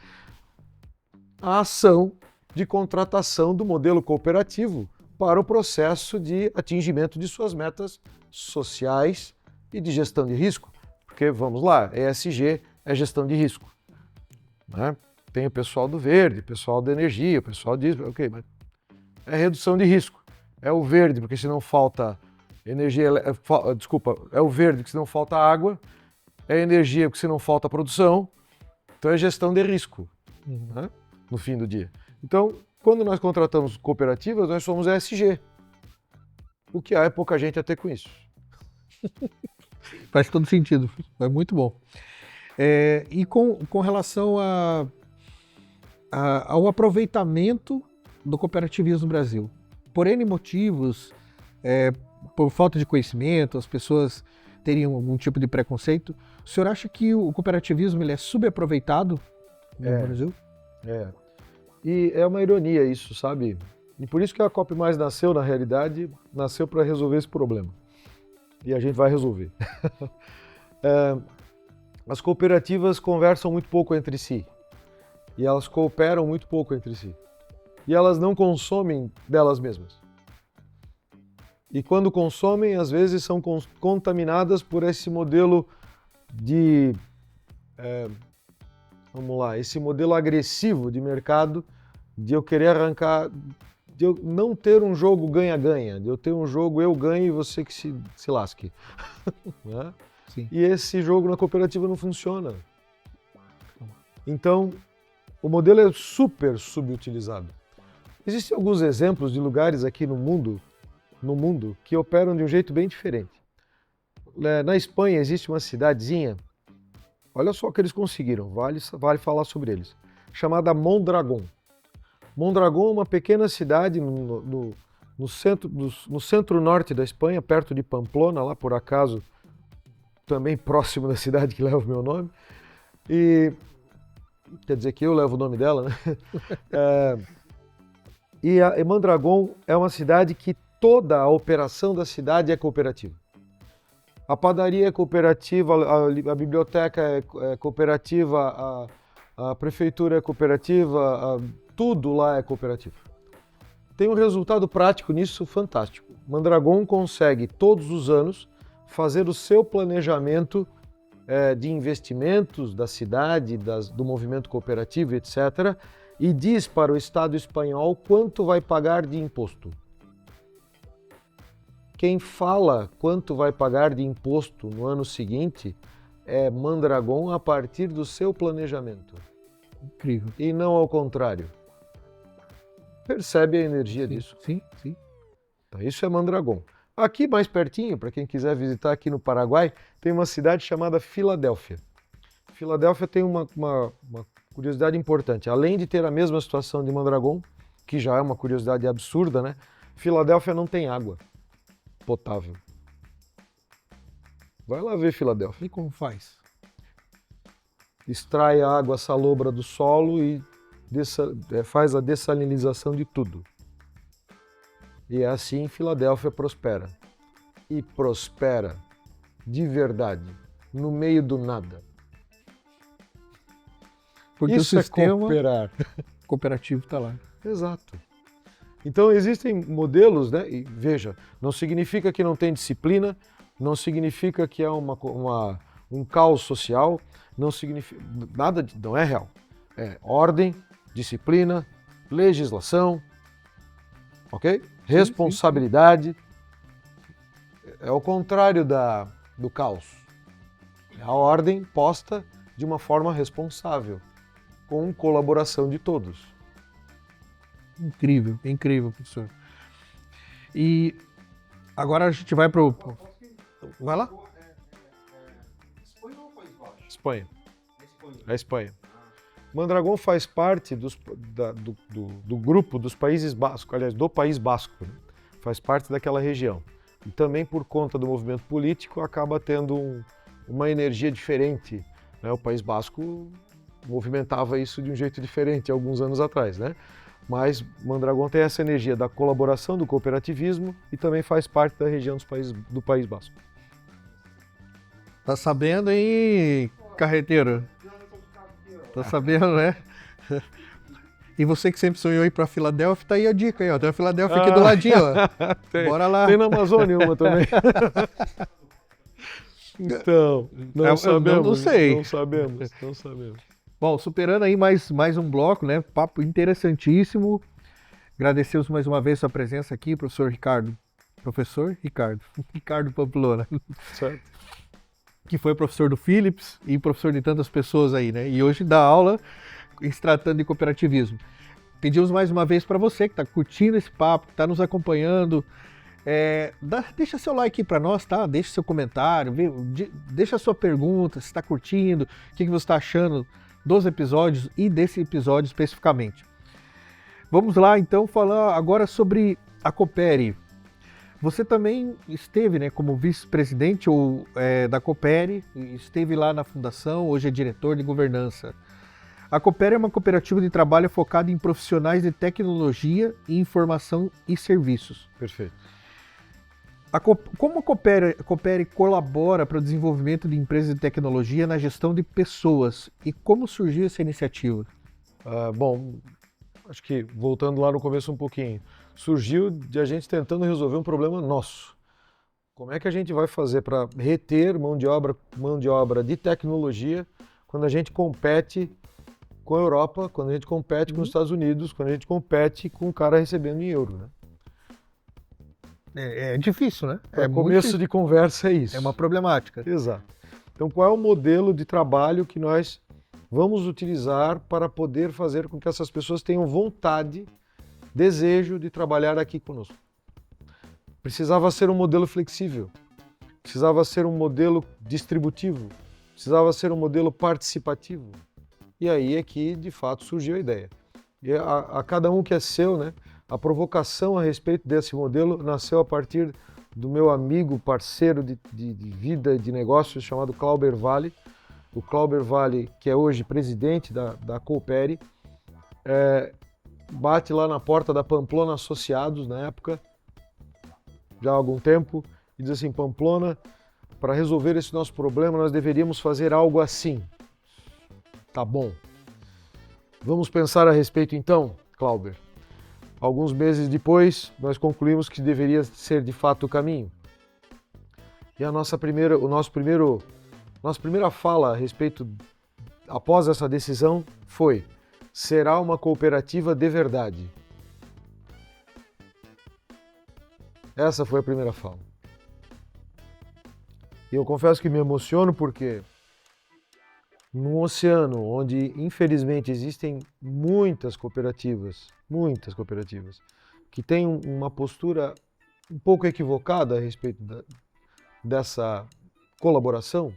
a ação de contratação do modelo cooperativo para o processo de atingimento de suas metas sociais e de gestão de risco. Porque, vamos lá, ESG é gestão de risco. Né? Tem o pessoal do verde, o pessoal da energia, o pessoal diz, ok, mas é redução de risco. É o verde, porque senão falta energia, é o verde, porque senão falta água, é energia, porque senão falta produção, então é gestão de risco, né? No fim do dia. Então, quando nós contratamos cooperativas, nós somos ESG. O que há é pouca gente a ter com isso. Faz todo sentido, é muito bom. E com relação ao aproveitamento do cooperativismo no Brasil, por N motivos, por falta de conhecimento, as pessoas teriam algum tipo de preconceito, o senhor acha que o cooperativismo ele é subaproveitado no Brasil? E é uma ironia isso, sabe? E por isso que a Coop Mais nasceu, na realidade, nasceu para resolver esse problema. E a gente vai resolver. As cooperativas conversam muito pouco entre si. E elas cooperam muito pouco entre si. E elas não consomem delas mesmas. E quando consomem, às vezes são contaminadas por esse modelo de... esse modelo agressivo de mercado, de eu querer arrancar, de eu não ter um jogo ganha-ganha, de eu ter um jogo eu ganho e você que se lasque. Né? Sim. E esse jogo na cooperativa não funciona. Então, o modelo é super subutilizado. Existem alguns exemplos de lugares aqui no mundo que operam de um jeito bem diferente. Na Espanha existe uma cidadezinha, olha só o que eles conseguiram, vale falar sobre eles, chamada Mondragón. Mondragón é uma pequena cidade no centro-norte da Espanha, perto de Pamplona, lá por acaso, também próximo da cidade que leva o meu nome. E quer dizer que eu levo o nome dela, né? E Mondragón é uma cidade que toda a operação da cidade é cooperativa. A padaria é cooperativa, a biblioteca é cooperativa, a prefeitura é cooperativa, tudo lá é cooperativo. Tem um resultado prático nisso fantástico. Mondragón consegue todos os anos fazer o seu planejamento de investimentos da cidade, do movimento cooperativo, etc., e diz para o Estado espanhol quanto vai pagar de imposto. Quem fala quanto vai pagar de imposto no ano seguinte é Mondragón a partir do seu planejamento. Incrível. E não ao contrário. Percebe a energia disso? Sim, sim. Então, isso é Mondragón. Aqui mais pertinho, para quem quiser visitar aqui no Paraguai, tem uma cidade chamada Filadélfia. Filadélfia tem uma curiosidade importante. Além de ter a mesma situação de Mondragón, que já é uma curiosidade absurda, né? Filadélfia não tem água potável. Vai lá ver Filadélfia. E como faz? Extrai a água salobra do solo e faz a dessalinização de tudo. E é assim Filadélfia prospera. E prospera de verdade, no meio do nada. Porque isso o sistema é cooperar. Cooperativo está lá. Exato. Então existem modelos, né? E veja, não significa que não tem disciplina, não significa que é um caos social, não significa nada, não é real. É ordem, disciplina, legislação, ok? Responsabilidade. É o contrário do caos. É a ordem posta de uma forma responsável, com colaboração de todos. Incrível, incrível, professor. E agora a gente vai para o... Vai lá? Espanha ou País Baixo? Espanha. Espanha. A Espanha. Mondragón faz parte do grupo dos Países Bascos, aliás, do País Basco, né? Faz parte daquela região. E também por conta do movimento político acaba tendo uma energia diferente, né? O País Basco movimentava isso de um jeito diferente alguns anos atrás, né? Mas Mondragón tem essa energia da colaboração, do cooperativismo e também faz parte da região do País Basco. Tá sabendo aí, carreteiro? Tá sabendo, né? E você que sempre sonhou ir para Filadélfia, tá aí a dica aí, ó. Tem a Filadélfia aqui do ladinho, ó. Tem, bora lá. Tem na Amazônia uma também. Então, não sabemos. Não sei. Não sabemos. Bom, superando aí mais um bloco, né? Papo interessantíssimo. Agradecemos mais uma vez sua presença aqui, professor Ricardo. Professor Ricardo. Ricardo Pamplona. Certo. Que foi professor do Philips e professor de tantas pessoas aí, né? E hoje dá aula se tratando de cooperativismo. Pedimos mais uma vez para você que está curtindo esse papo, que está nos acompanhando, deixa seu like para nós, tá? Deixa seu comentário, deixa a sua pergunta, se está curtindo, o que você está achando dos episódios e desse episódio especificamente. Vamos lá, então, falar agora sobre a Coopere. Você também esteve, né, como vice-presidente da Coopere, esteve lá na fundação, hoje é diretor de governança. A Coopere é uma cooperativa de trabalho focada em profissionais de tecnologia, informação e serviços. Perfeito. Como a Coopere colabora para o desenvolvimento de empresas de tecnologia na gestão de pessoas e como surgiu essa iniciativa? Bom, acho que voltando lá no começo um pouquinho, surgiu de a gente tentando resolver um problema nosso. Como é que a gente vai fazer para reter mão de obra de tecnologia quando a gente compete com a Europa, quando a gente compete com os Estados Unidos, quando a gente compete com o cara recebendo em euro, né? É difícil, né? Para muito começo difícil. de conversa é isso. É uma problemática. Exato. Então, qual é o modelo de trabalho que nós vamos utilizar para poder fazer com que essas pessoas tenham vontade, desejo de trabalhar aqui conosco? Precisava ser um modelo flexível, precisava ser um modelo distributivo, precisava ser um modelo participativo. E aí é que, de fato, surgiu a ideia. E a cada um que é seu, né? A provocação a respeito desse modelo nasceu a partir do meu amigo, parceiro de vida e de negócios chamado Clauber Vale. O Clauber Vale, que é hoje presidente da Cooperi, bate lá na porta da Pamplona Associados, na época, já há algum tempo, e diz assim: Pamplona, para resolver esse nosso problema, nós deveríamos fazer algo assim. Tá bom. Vamos pensar a respeito então, Clauber. Alguns meses depois, nós concluímos que deveria ser de fato o caminho. E a nossa primeira fala a respeito, após essa decisão, foi: será uma cooperativa de verdade. Essa foi a primeira fala. E eu confesso que me emociono porque num oceano onde, infelizmente, existem muitas cooperativas, que têm uma postura um pouco equivocada a respeito dessa colaboração,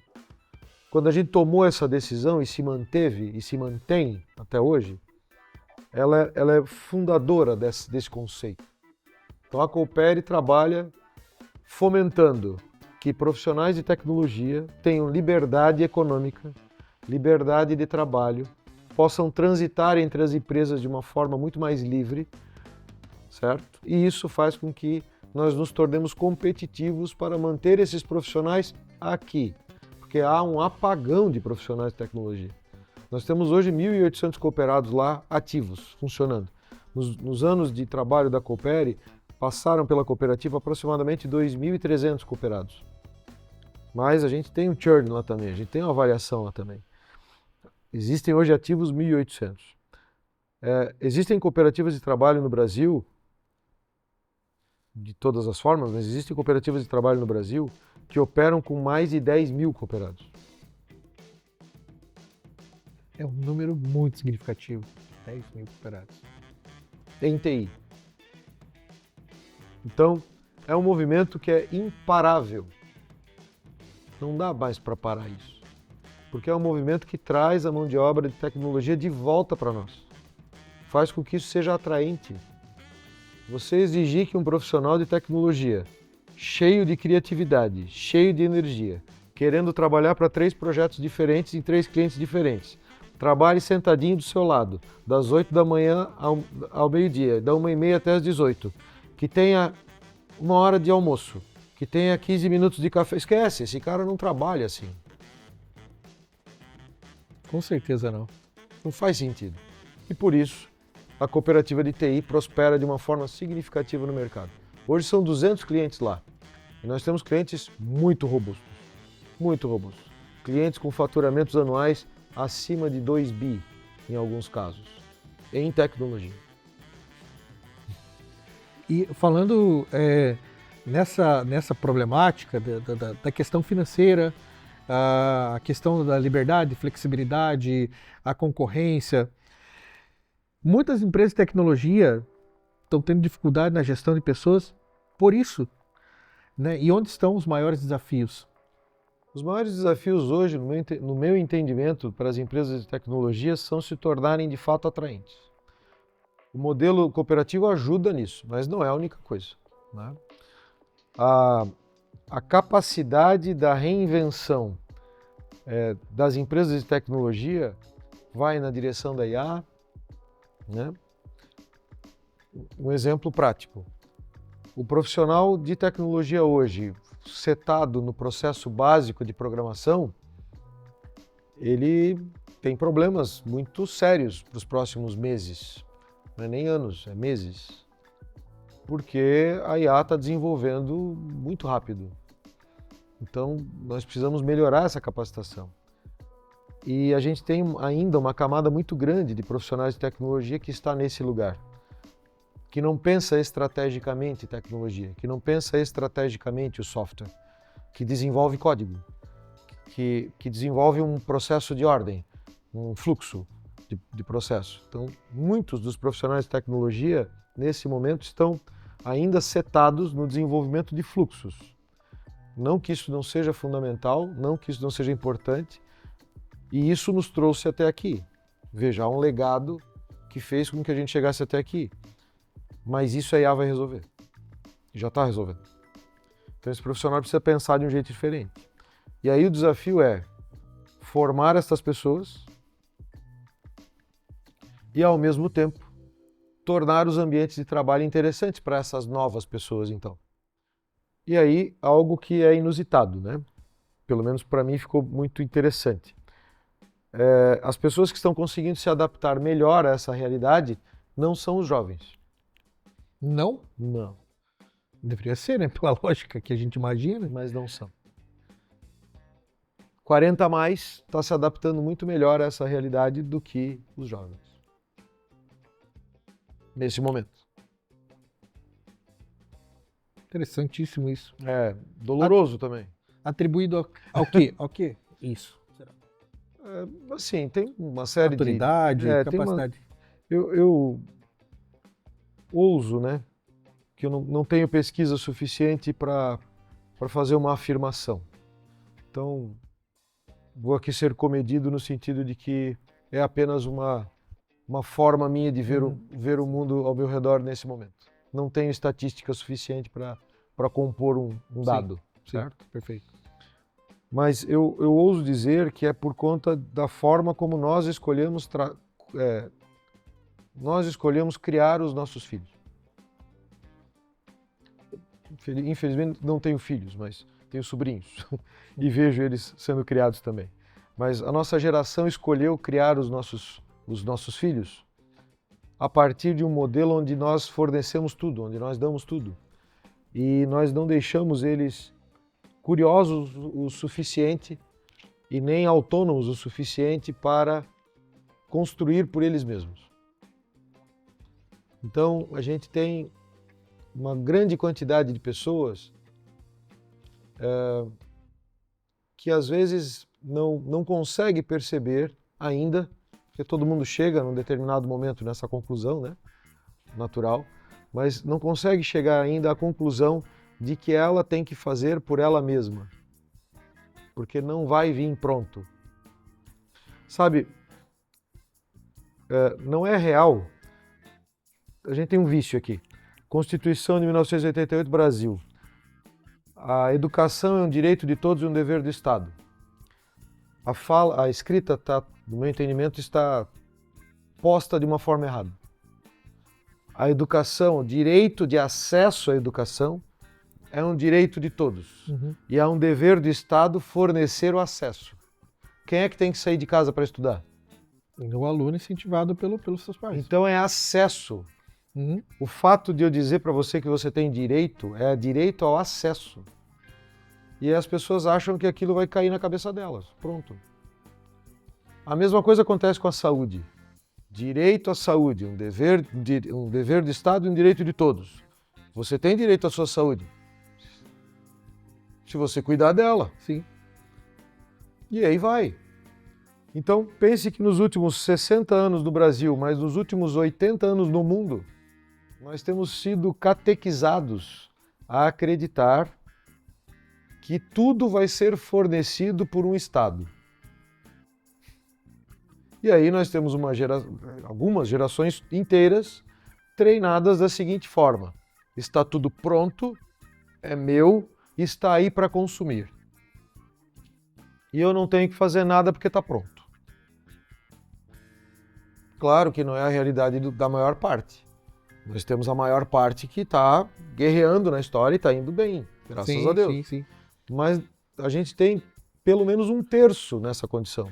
quando a gente tomou essa decisão e se manteve e se mantém até hoje, ela é fundadora desse conceito. Então a Cooperi trabalha fomentando que profissionais de tecnologia tenham liberdade econômica, liberdade de trabalho, possam transitar entre as empresas de uma forma muito mais livre, certo? E isso faz com que nós nos tornemos competitivos para manter esses profissionais aqui, porque há um apagão de profissionais de tecnologia. Nós temos hoje 1.800 cooperados lá ativos, funcionando. Nos anos de trabalho da Cooperi, passaram pela cooperativa aproximadamente 2.300 cooperados. Mas a gente tem um churn lá também, a gente tem uma variação lá também. Existem hoje ativos 1.800. Existem cooperativas de trabalho no Brasil, de todas as formas, mas existem cooperativas de trabalho no Brasil que operam com mais de 10.000 cooperados. É um número muito significativo, 10.000 cooperados. Em TI. Então, é um movimento que é imparável. Não dá mais para parar isso. Porque é um movimento que traz a mão de obra de tecnologia de volta para nós. Faz com que isso seja atraente. Você exigir que um profissional de tecnologia, cheio de criatividade, cheio de energia, querendo trabalhar para 3 projetos diferentes em 3 clientes diferentes, trabalhe sentadinho do seu lado, das 8 da manhã ao meio-dia, da 1h30 até as 18, que tenha 1 hora de almoço, que tenha 15 minutos de café. Esquece, esse cara não trabalha assim. Com certeza não. Não faz sentido. E por isso, a cooperativa de TI prospera de uma forma significativa no mercado. Hoje são 200 clientes lá. E nós temos clientes muito robustos. Muito robustos. Clientes com faturamentos anuais acima de 2 bi, em alguns casos, em tecnologia. E falando nessa problemática da questão financeira, a questão da liberdade, flexibilidade, a concorrência, muitas empresas de tecnologia estão tendo dificuldade na gestão de pessoas por isso, né? E onde estão os maiores desafios? Os maiores desafios hoje, no meu entendimento, para as empresas de tecnologia são se tornarem de fato atraentes. O modelo cooperativo ajuda nisso, mas não é a única coisa, né? A capacidade da reinvenção das empresas de tecnologia vai na direção da IA, né? Um exemplo prático. O profissional de tecnologia hoje, setado no processo básico de programação, ele tem problemas muito sérios para os próximos meses. Não é nem anos, é meses. Porque a IA está desenvolvendo muito rápido. Então, nós precisamos melhorar essa capacitação. E a gente tem ainda uma camada muito grande de profissionais de tecnologia que está nesse lugar, que não pensa estrategicamente tecnologia, que não pensa estrategicamente o software, que desenvolve código, que desenvolve um processo de ordem, um fluxo de processo. Então, muitos dos profissionais de tecnologia, nesse momento, estão ainda setados no desenvolvimento de fluxos. Não que isso não seja fundamental, não que isso não seja importante, e isso nos trouxe até aqui. Veja, há um legado que fez com que a gente chegasse até aqui. Mas isso a IA vai resolver. Já está resolvendo. Então esse profissional precisa pensar de um jeito diferente. E aí o desafio é formar essas pessoas e, ao mesmo tempo, tornar os ambientes de trabalho interessantes para essas novas pessoas, então. E aí, algo que é inusitado, né? Pelo menos para mim ficou muito interessante. As pessoas que estão conseguindo se adaptar melhor a essa realidade não são os jovens. Não? Não. Deveria ser, né? Pela lógica que a gente imagina. Mas não são. 40 a mais está se adaptando muito melhor a essa realidade do que os jovens. Nesse momento. Interessantíssimo isso. É doloroso também. Atribuído ao quê? Ao quê? Isso. Assim, tem uma série Autoridade, de... capacidade. Eu ouso, né? Que eu não tenho pesquisa suficiente para fazer uma afirmação. Então, vou aqui ser comedido no sentido de que é apenas uma forma minha de ver o mundo ao meu redor nesse momento. Não tenho estatística suficiente para compor um dado, certo? Sim, perfeito. Mas eu ouso dizer que é por conta da forma como nós escolhemos criar os nossos filhos. Infelizmente não tenho filhos, mas tenho sobrinhos e vejo eles sendo criados também. Mas a nossa geração escolheu criar os nossos filhos a partir de um modelo onde nós fornecemos tudo, onde nós damos tudo. E nós não deixamos eles curiosos o suficiente e nem autônomos o suficiente para construir por eles mesmos. Então, a gente tem uma grande quantidade de pessoas que às vezes não consegue perceber ainda, porque todo mundo chega num determinado momento nessa conclusão, né, natural, mas não consegue chegar ainda à conclusão de que ela tem que fazer por ela mesma, porque não vai vir pronto. Sabe, não é real. A gente tem um vício aqui. Constituição de 1988, Brasil. A educação é um direito de todos e um dever do Estado. A escrita, no meu entendimento, está posta de uma forma errada. A educação, o direito de acesso à educação, é um direito de todos. E é um dever do Estado fornecer o acesso. Quem é que tem que sair de casa para estudar? O aluno incentivado pelos seus pais. Então é acesso. O fato de eu dizer para você que você tem direito é direito ao acesso. E as pessoas acham que aquilo vai cair na cabeça delas. Pronto. A mesma coisa acontece com a saúde. Direito à saúde, um dever do Estado e um direito de todos. Você tem direito à sua saúde. Se você cuidar dela. Sim. E aí vai. Então, pense que nos últimos 60 anos no Brasil, mas nos últimos 80 anos no mundo, nós temos sido catequizados a acreditar que tudo vai ser fornecido por um Estado. E aí nós temos algumas gerações inteiras treinadas da seguinte forma: está tudo pronto, é meu, está aí para consumir. E eu não tenho que fazer nada porque está pronto. Claro que não é a realidade da maior parte. Nós temos a maior parte que está guerreando na história e está indo bem, graças a Deus. Sim. Mas a gente tem pelo menos um terço nessa condição.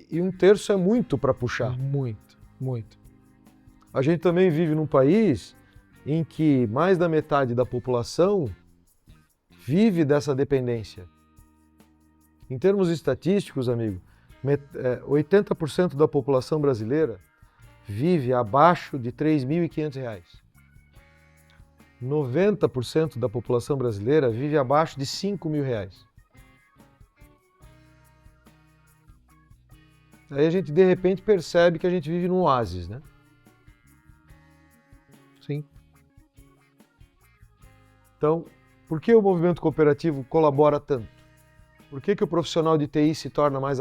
E um terço é muito para puxar. Muito, muito. A gente também vive num país em que mais da metade da população vive dessa dependência. Em termos estatísticos, amigo, 80% da população brasileira vive abaixo de R$ 3.500. 90% da população brasileira vive abaixo de R$ 5.000. Aí a gente, de repente, percebe que a gente vive num oásis, né? Sim. Então, por que o movimento cooperativo colabora tanto? Por que o profissional de TI se torna mais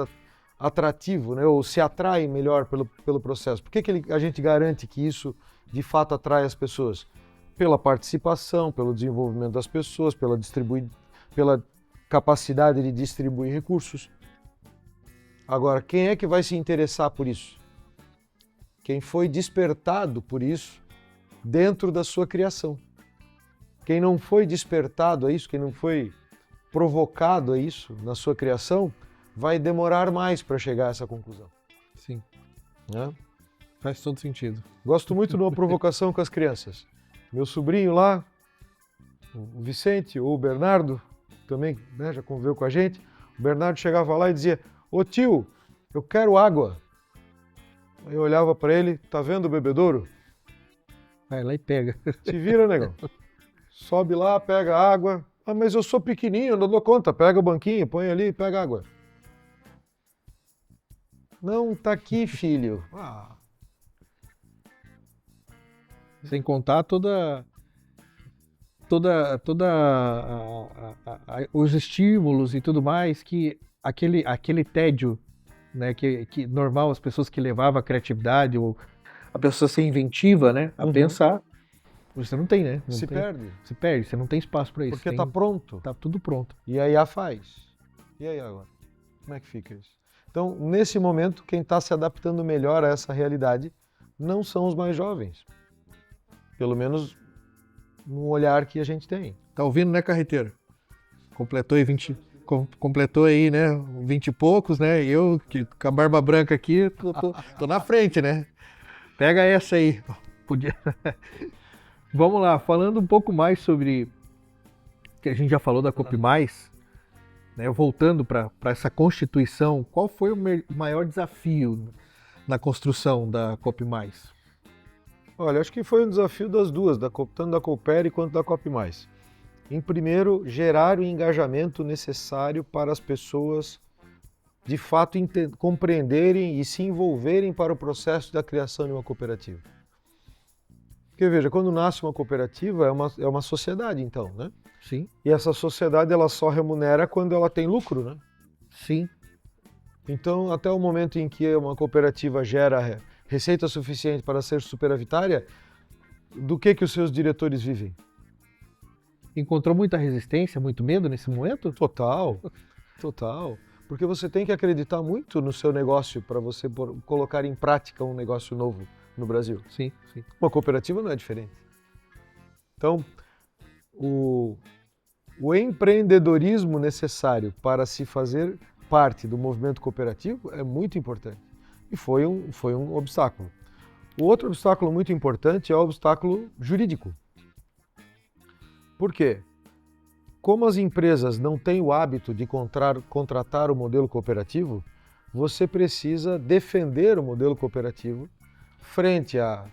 atrativo, né? Ou se atrai melhor pelo processo? Por que a gente garante que isso, de fato, atrai as pessoas? Pela participação, pelo desenvolvimento das pessoas, pela capacidade de distribuir recursos. Agora, quem é que vai se interessar por isso? Quem foi despertado por isso dentro da sua criação. Quem não foi despertado a isso, quem não foi provocado a isso na sua criação, vai demorar mais para chegar a essa conclusão. Sim. Né? Faz todo sentido. Gosto muito de uma provocação com as crianças. Meu sobrinho lá, o Vicente ou o Bernardo, também, né, já conviveu com a gente, o Bernardo chegava lá e dizia: "Ô tio, eu quero água." Aí eu olhava para ele: "Tá vendo o bebedouro? Vai lá e pega. Se vira, negão. Sobe lá, pega água." "Ah, mas eu sou pequenininho, não dou conta." "Pega o banquinho, põe ali e pega água." "Não, tá aqui, filho." "Ah." Sem contar os estímulos e tudo mais, que aquele tédio, né, que normal, as pessoas que levavam a criatividade, ou a pessoa ser inventiva, né, a pensar, você não tem, né? Se perde. Se perde, você não tem espaço para isso. Porque tá pronto. Tá tudo pronto. E a IA faz. E aí agora? Como é que fica isso? Então, nesse momento, quem está se adaptando melhor a essa realidade não são os mais jovens. Pelo menos no olhar que a gente tem. Tá ouvindo, né, carreteiro? Completou aí, né, 20 e poucos, né? Eu, com a barba branca aqui, tô na frente, né? Pega essa aí. Podia. Vamos lá, falando um pouco mais sobre que a gente já falou da Coop+, né, voltando para essa constituição, qual foi o maior desafio na construção da Coop+? Olha, acho que foi um desafio das duas, tanto da Cooperi quanto da Coop+. Em primeiro, gerar o engajamento necessário para as pessoas de fato compreenderem e se envolverem para o processo da criação de uma cooperativa. Porque veja, quando nasce uma cooperativa é uma sociedade, então, né? Sim. E essa sociedade ela só remunera quando ela tem lucro, né? Sim. Então, até o momento em que uma cooperativa gera receita suficiente para ser superavitária, do que os seus diretores vivem? Encontrou muita resistência, muito medo nesse momento? Total, total. Porque você tem que acreditar muito no seu negócio para você colocar em prática um negócio novo no Brasil. Sim, sim. Uma cooperativa não é diferente. Então, o empreendedorismo necessário para se fazer parte do movimento cooperativo é muito importante. E foi um obstáculo. O outro obstáculo muito importante é o obstáculo jurídico. Por quê? Como as empresas não têm o hábito de contratar o modelo cooperativo, você precisa defender o modelo cooperativo frente a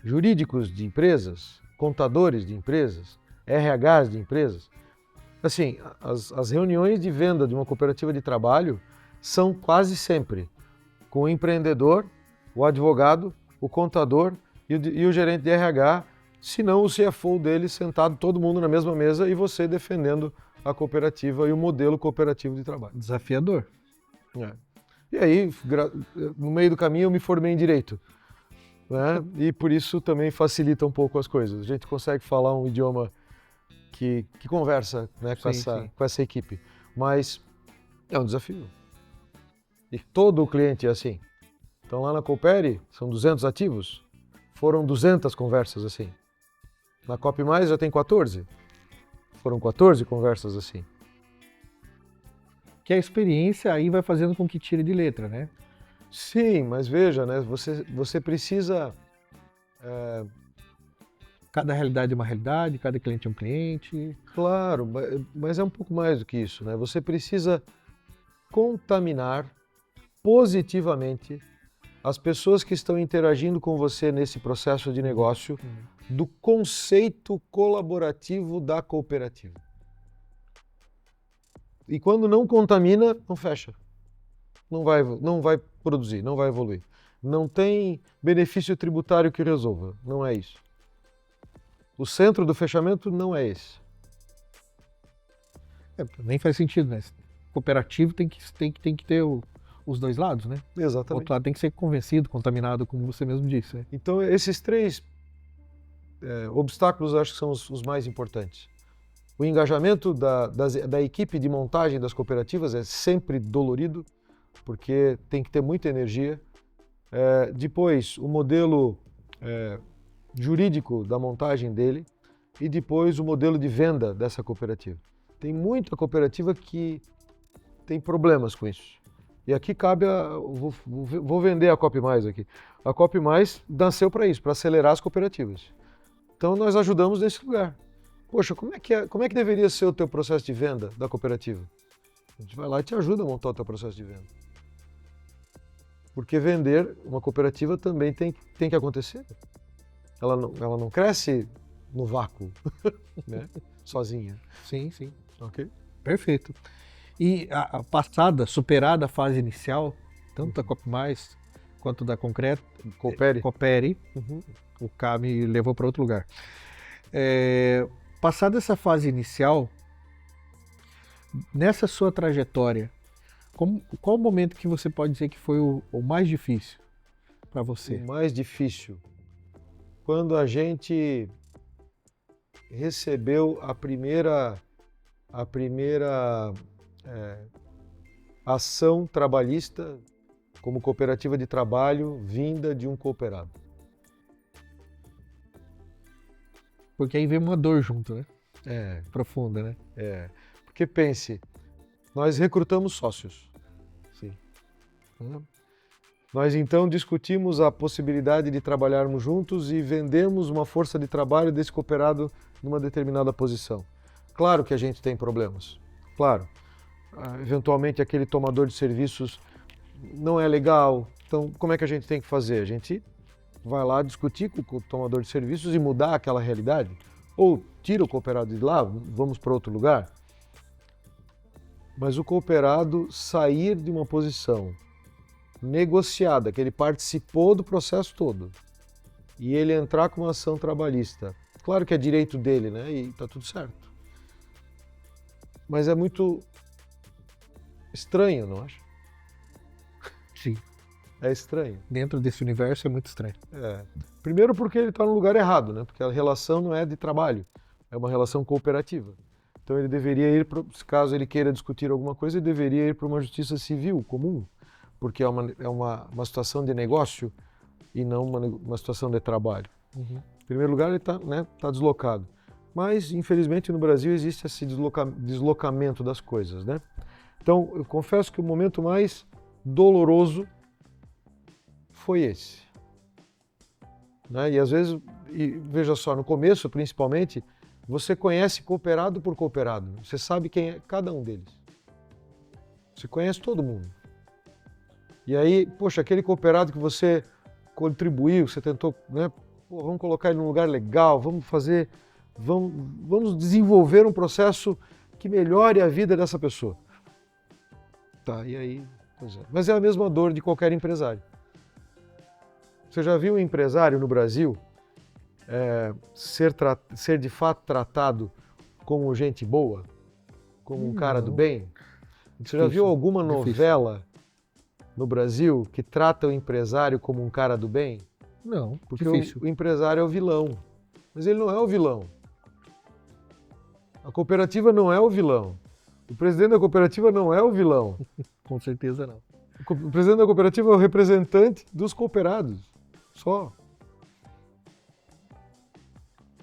jurídicos de empresas, contadores de empresas, RHs de empresas. Assim, as reuniões de venda de uma cooperativa de trabalho são quase sempre com o empreendedor, o advogado, o contador e o gerente de RH, se não o CFO dele sentado, todo mundo na mesma mesa e você defendendo a cooperativa e o modelo cooperativo de trabalho. Desafiador. É. E aí, no meio do caminho, eu me formei em Direito. Né? E por isso também facilita um pouco as coisas. A gente consegue falar um idioma que conversa, né, com essa equipe. Mas é um desafio. E todo o cliente é assim. Então lá na Cooperi, são 200 ativos, foram 200 conversas assim. Na Coop+, já tem 14. Foram 14 conversas assim. Que a experiência aí vai fazendo com que tire de letra, né? Sim, mas veja, né? Você precisa... Cada realidade é uma realidade, cada cliente é um cliente. Claro, mas é um pouco mais do que isso, né? Você precisa contaminar positivamente as pessoas que estão interagindo com você nesse processo de negócio do conceito colaborativo da cooperativa. E quando não contamina, não fecha. Não vai produzir, não vai evoluir. Não tem benefício tributário que resolva. Não é isso. O centro do fechamento não é esse. Nem faz sentido, né? Cooperativo tem que ter os dois lados, né? O Exatamente. outro lado tem que ser convencido, contaminado, como você mesmo disse. Né? Então, esses três obstáculos acho que são os mais importantes. O engajamento da equipe de montagem das cooperativas é sempre dolorido, porque tem que ter muita energia. Depois, o modelo jurídico da montagem dele e depois o modelo de venda dessa cooperativa. Tem muita cooperativa que tem problemas com isso. E aqui cabe vou vender a Coop Mais aqui. A Coop Mais nasceu para isso, para acelerar as cooperativas. Então nós ajudamos nesse lugar. Poxa, como é que deveria ser o teu processo de venda da cooperativa? A gente vai lá e te ajuda a montar o teu processo de venda. Porque vender uma cooperativa também tem que acontecer. Ela não cresce no vácuo, né? Sozinha. Sim, sim. Ok? Perfeito. E a passada, superada a fase inicial, tanto da Coop Mais quanto da Coopere, o K me levou para outro lugar. Passada essa fase inicial, nessa sua trajetória, qual o momento que você pode dizer que foi o mais difícil para você? O mais difícil, quando a gente recebeu a primeira ação trabalhista como cooperativa de trabalho vinda de um cooperado. Porque aí vem uma dor junto, né? Profunda, né? Porque pense, nós recrutamos sócios. Sim. Nós então discutimos a possibilidade de trabalharmos juntos e vendemos uma força de trabalho desse cooperado numa determinada posição. Claro que a gente tem problemas, claro. Eventualmente aquele tomador de serviços não é legal, então como é que a gente tem que fazer? A gente vai lá discutir com o tomador de serviços e mudar aquela realidade? Ou tira o cooperado de lá, vamos para outro lugar? Mas o cooperado sair de uma posição negociada, que ele participou do processo todo, e ele entrar com uma ação trabalhista, claro que é direito dele, né? E está tudo certo. Mas é muito estranho, não acha? Sim. É estranho. Dentro desse universo é muito estranho. Primeiro porque ele está no lugar errado, né? Porque a relação não é de trabalho, é uma relação cooperativa. Então ele deveria ir, caso ele queira discutir alguma coisa, ele deveria ir para uma justiça civil comum, porque é uma situação de negócio e não uma situação de trabalho. Em primeiro lugar, ele está deslocado. Mas, infelizmente, no Brasil existe esse deslocamento das coisas, né? Então, eu confesso que o momento mais doloroso foi esse. Né? E às vezes, veja só, no começo, principalmente, você conhece cooperado por cooperado. Você sabe quem é cada um deles. Você conhece todo mundo. E aí, poxa, aquele cooperado que você contribuiu, você tentou, né? Pô, vamos colocar ele num lugar legal, vamos desenvolver um processo que melhore a vida dessa pessoa. Tá, e aí, pois é. Mas é a mesma dor de qualquer empresário. Você já viu um empresário no Brasil ser de fato tratado como gente boa? Como um cara do bem? Você já viu alguma novela no Brasil que trata o empresário como um cara do bem? Não, porque difícil. O empresário é o vilão. Mas ele não é o vilão. A cooperativa não é o vilão. O presidente da cooperativa não é o vilão. Com certeza não. O presidente da cooperativa é o representante dos cooperados. Só.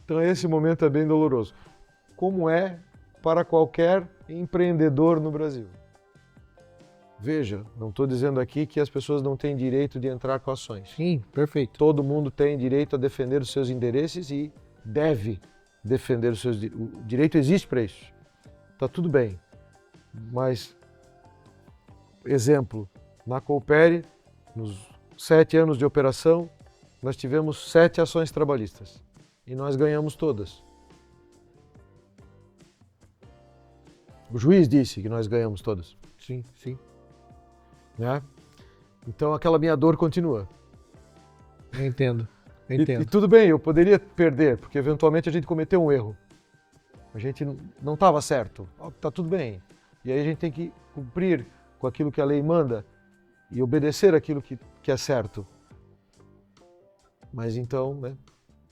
Então esse momento é bem doloroso. Como é para qualquer empreendedor no Brasil. Veja, não estou dizendo aqui que as pessoas não têm direito de entrar com ações. Sim, perfeito. Todo mundo tem direito a defender os seus interesses e deve defender os seus direitos. O direito existe para isso. Está tudo bem. Mas, exemplo, Na Coopere, nos 7 anos de operação, nós tivemos 7 ações trabalhistas e nós ganhamos todas. O juiz disse que nós ganhamos todas. Sim, sim. Né? Então aquela minha dor continua. Eu entendo. Eu E entendo. tudo bem, eu poderia perder, porque eventualmente a gente cometeu um erro. A gente não estava certo. Tá tudo bem. E aí a gente tem que cumprir com aquilo que a lei manda e obedecer aquilo que é certo. Mas então, né,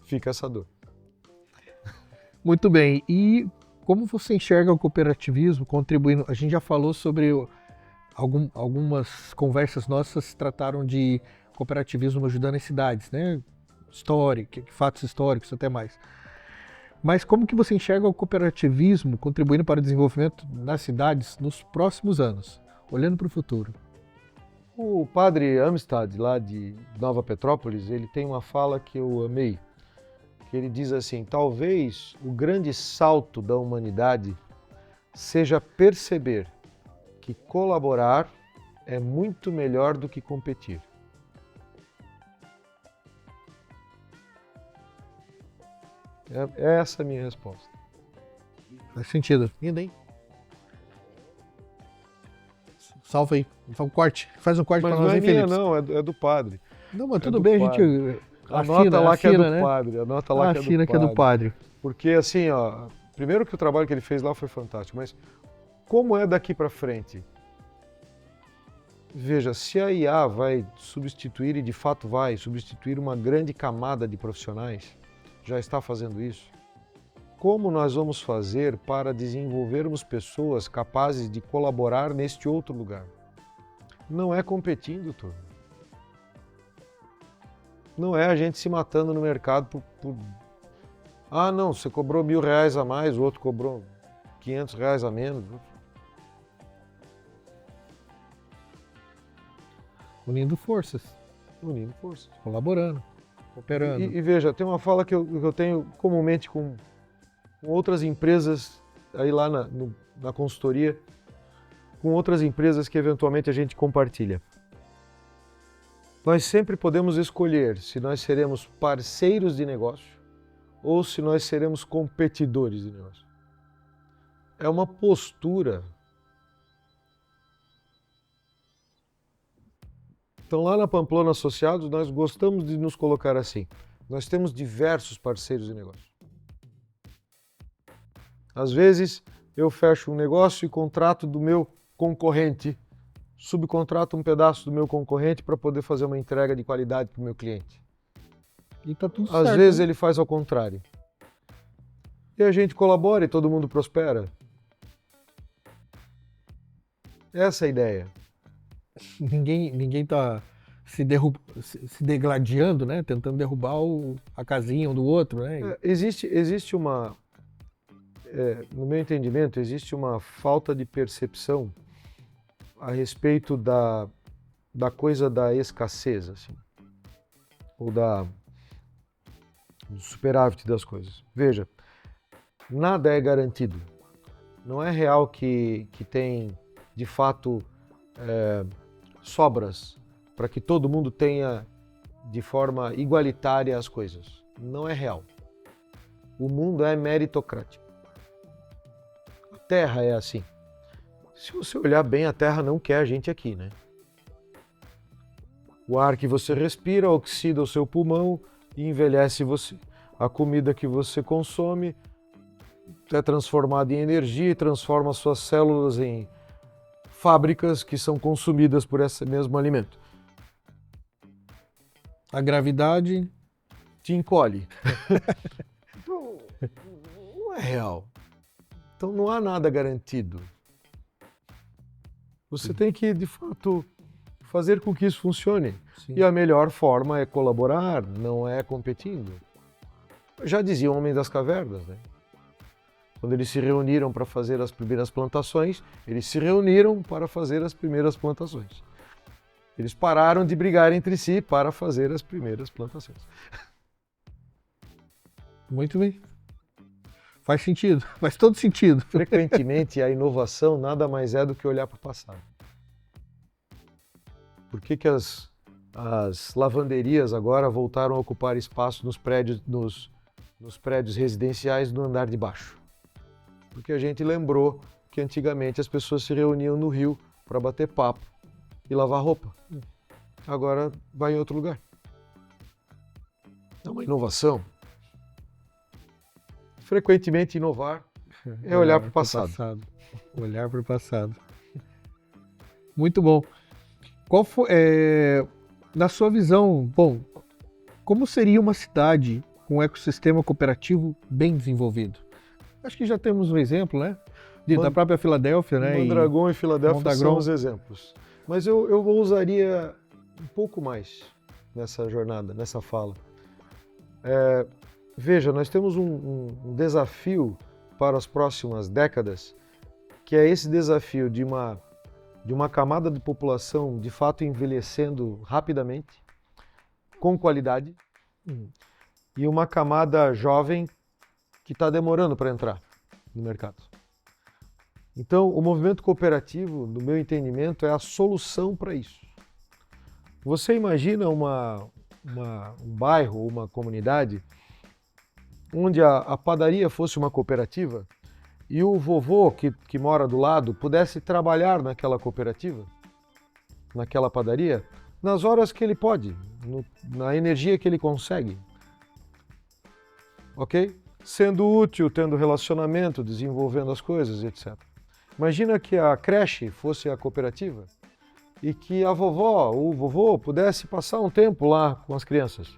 fica essa dor. Muito bem. E como você enxerga o cooperativismo contribuindo? A gente já falou sobre algumas conversas nossas trataram de cooperativismo ajudando as cidades, né? Fatos históricos, até mais. Mas como que você enxerga o cooperativismo contribuindo para o desenvolvimento nas cidades nos próximos anos, olhando para o futuro? O padre Amistad, lá de Nova Petrópolis, ele tem uma fala que eu amei, que ele diz assim: talvez o grande salto da humanidade seja perceber que colaborar é muito melhor do que competir. É essa a minha resposta. Faz sentido. Lindo, hein? Salva aí. Faz um corte Mas para não nós é aí, minha, Felipe. não, é do padre. Não, mas É tudo do bem, a padre. gente Anota lá que é do né? padre. Anota lá que é do Assina que é do padre. Porque assim, ó, primeiro que o trabalho que ele fez lá foi fantástico, mas como é daqui para frente? Veja, se a IA vai substituir, e de fato vai substituir uma grande camada de profissionais, já está fazendo isso, como nós vamos fazer para desenvolvermos pessoas capazes de colaborar neste outro lugar? Não é competindo, turma. Não é a gente se matando no mercado por... Ah, não, você cobrou R$1.000 a mais, o outro cobrou R$500 a menos. Unindo forças, Unindo forças. colaborando, cooperando. E veja, tem uma fala que eu tenho comumente com outras empresas, aí lá na consultoria, com outras empresas que eventualmente a gente compartilha. Nós sempre podemos escolher se nós seremos parceiros de negócio ou se nós seremos competidores de negócio. É uma postura. Então, lá na Pamplona Associados, nós gostamos de nos colocar assim. Nós temos diversos parceiros de negócio. Às vezes, eu fecho um negócio e contrato do meu concorrente, subcontrato um pedaço do meu concorrente para poder fazer uma entrega de qualidade para o meu cliente. E tá tudo certo. Às vezes, né? ele faz ao contrário. E a gente colabora e todo mundo prospera. Essa é a ideia. Ninguém tá se degladiando, né? Tentando derrubar a casinha um do outro, né? Existe uma, no meu entendimento, existe uma falta de percepção a respeito da coisa da escassez, assim, ou do superávit das coisas. Veja, nada é garantido. Não é real que tem, de fato, sobras para que todo mundo tenha de forma igualitária as coisas. Não é real. O mundo é meritocrático. A Terra é assim. Se você olhar bem, a Terra não quer a gente aqui, né? O ar que você respira oxida o seu pulmão e envelhece você. A comida que você consome é transformada em energia e transforma suas células em fábricas que são consumidas por esse mesmo alimento. A gravidade Te encolhe. Então, não é real. Então não há nada garantido. Você tem que, de fato, fazer com que isso funcione. Sim. E a melhor forma é colaborar, não é competindo. Já dizia o Homem das Cavernas, né? Quando eles se reuniram para fazer as primeiras plantações, eles se reuniram para fazer as primeiras plantações. Eles pararam de brigar entre si para fazer as primeiras plantações. Muito bem. Faz sentido, faz todo sentido. Frequentemente, a inovação nada mais é do que olhar para o passado. Por que que as lavanderias agora voltaram a ocupar espaço nos prédios residenciais no andar de baixo? Porque a gente lembrou que antigamente as pessoas se reuniam no rio para bater papo e lavar roupa. Agora vai em outro lugar. É uma inovação. Frequentemente inovar é olhar para o passado. Olhar para o passado. Muito bom. Qual foi, na sua visão, bom, como seria uma cidade com um ecossistema cooperativo bem desenvolvido? Acho que já temos um exemplo, né? Da própria Filadélfia, né? Mondragon e Filadélfia Mondragon são os exemplos. Mas eu ousaria um pouco mais nessa jornada, nessa fala. Veja, nós temos um desafio para as próximas décadas, que é esse desafio de uma camada de população de fato envelhecendo rapidamente, com qualidade, e uma camada jovem que está demorando para entrar no mercado. Então, o movimento cooperativo, no meu entendimento, é a solução para isso. Você imagina um bairro ou uma comunidade onde a padaria fosse uma cooperativa e o vovô que mora do lado pudesse trabalhar naquela cooperativa, naquela padaria, nas horas que ele pode, na energia que ele consegue. Ok? Sendo útil, tendo relacionamento, desenvolvendo as coisas, etc. Imagina que a creche fosse a cooperativa e que a vovó ou o vovô pudesse passar um tempo lá com as crianças.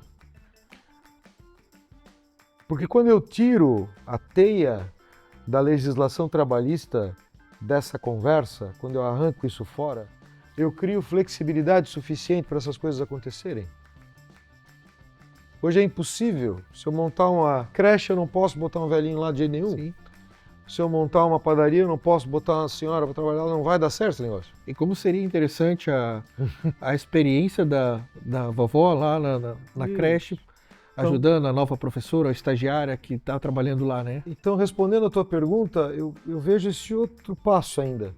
Porque quando eu tiro a teia da legislação trabalhista dessa conversa, quando eu arranco isso fora, eu crio flexibilidade suficiente para essas coisas acontecerem. Hoje é impossível. Se eu montar uma creche, eu não posso botar um velhinho lá de jeito nenhum. Sim. Se eu montar uma padaria, eu não posso botar uma senhora para trabalhar, não vai dar certo esse negócio. E como seria interessante a experiência da vovó lá na creche, ajudando a nova professora, a estagiária que está trabalhando lá, né? Então, respondendo a tua pergunta, eu vejo esse outro passo ainda.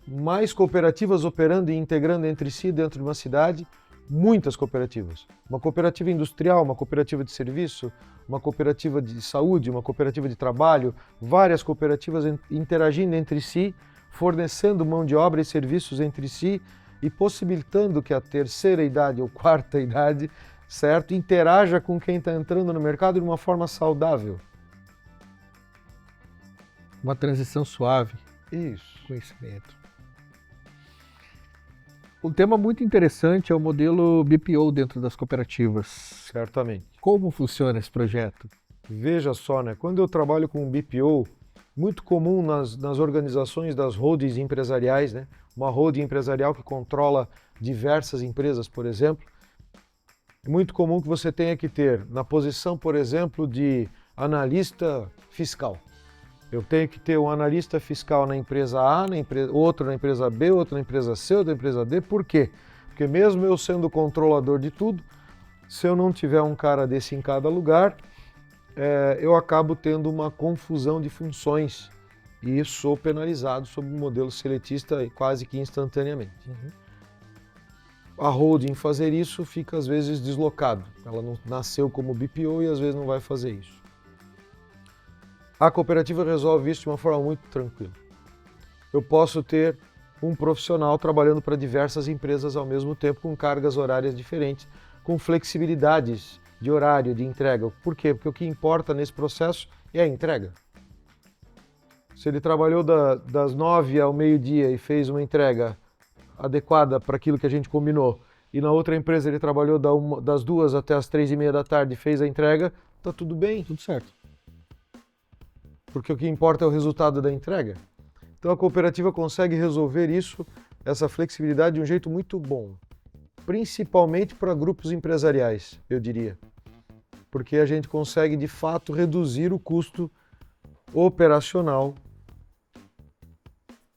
Mais cooperativas operando e integrando entre si dentro de uma cidade, muitas cooperativas. Uma cooperativa industrial, uma cooperativa de serviço, uma cooperativa de saúde, uma cooperativa de trabalho, várias cooperativas interagindo entre si, fornecendo mão de obra e serviços entre si e possibilitando que a terceira idade ou quarta idade, certo, interaja com quem está entrando no mercado de uma forma saudável. Uma transição suave. Isso. Conhecimento. Um tema muito interessante é o modelo BPO dentro das cooperativas. Certamente. Como funciona esse projeto? Veja só, né? Quando eu trabalho com BPO, muito comum nas organizações das holdings empresariais, né? Uma holding empresarial que controla diversas empresas, por exemplo, é muito comum que você tenha que ter, na posição, por exemplo, de analista fiscal. Eu tenho que ter um analista fiscal na empresa A, outro na empresa B, outro na empresa C, outro na empresa D. Por quê? Porque mesmo eu sendo controlador de tudo, se eu não tiver um cara desse em cada lugar, eu acabo tendo uma confusão de funções e sou penalizado sob o modelo seletista quase que instantaneamente. A holding fazer isso fica às vezes deslocado. Ela não nasceu como BPO e às vezes não vai fazer isso. A cooperativa resolve isso de uma forma muito tranquila. Eu posso ter um profissional trabalhando para diversas empresas ao mesmo tempo, com cargas horárias diferentes, com flexibilidades de horário, de entrega. Por quê? Porque o que importa nesse processo é a entrega. Se ele trabalhou das 9 ao meio-dia e fez uma entrega adequada para aquilo que a gente combinou, e na outra empresa ele trabalhou das 2 até as 3:30 da tarde e fez a entrega, está tudo bem. Tudo certo. Porque o que importa é o resultado da entrega. Então a cooperativa consegue resolver isso, essa flexibilidade, de um jeito muito bom. Principalmente para grupos empresariais, eu diria. Porque a gente consegue, de fato, reduzir o custo operacional,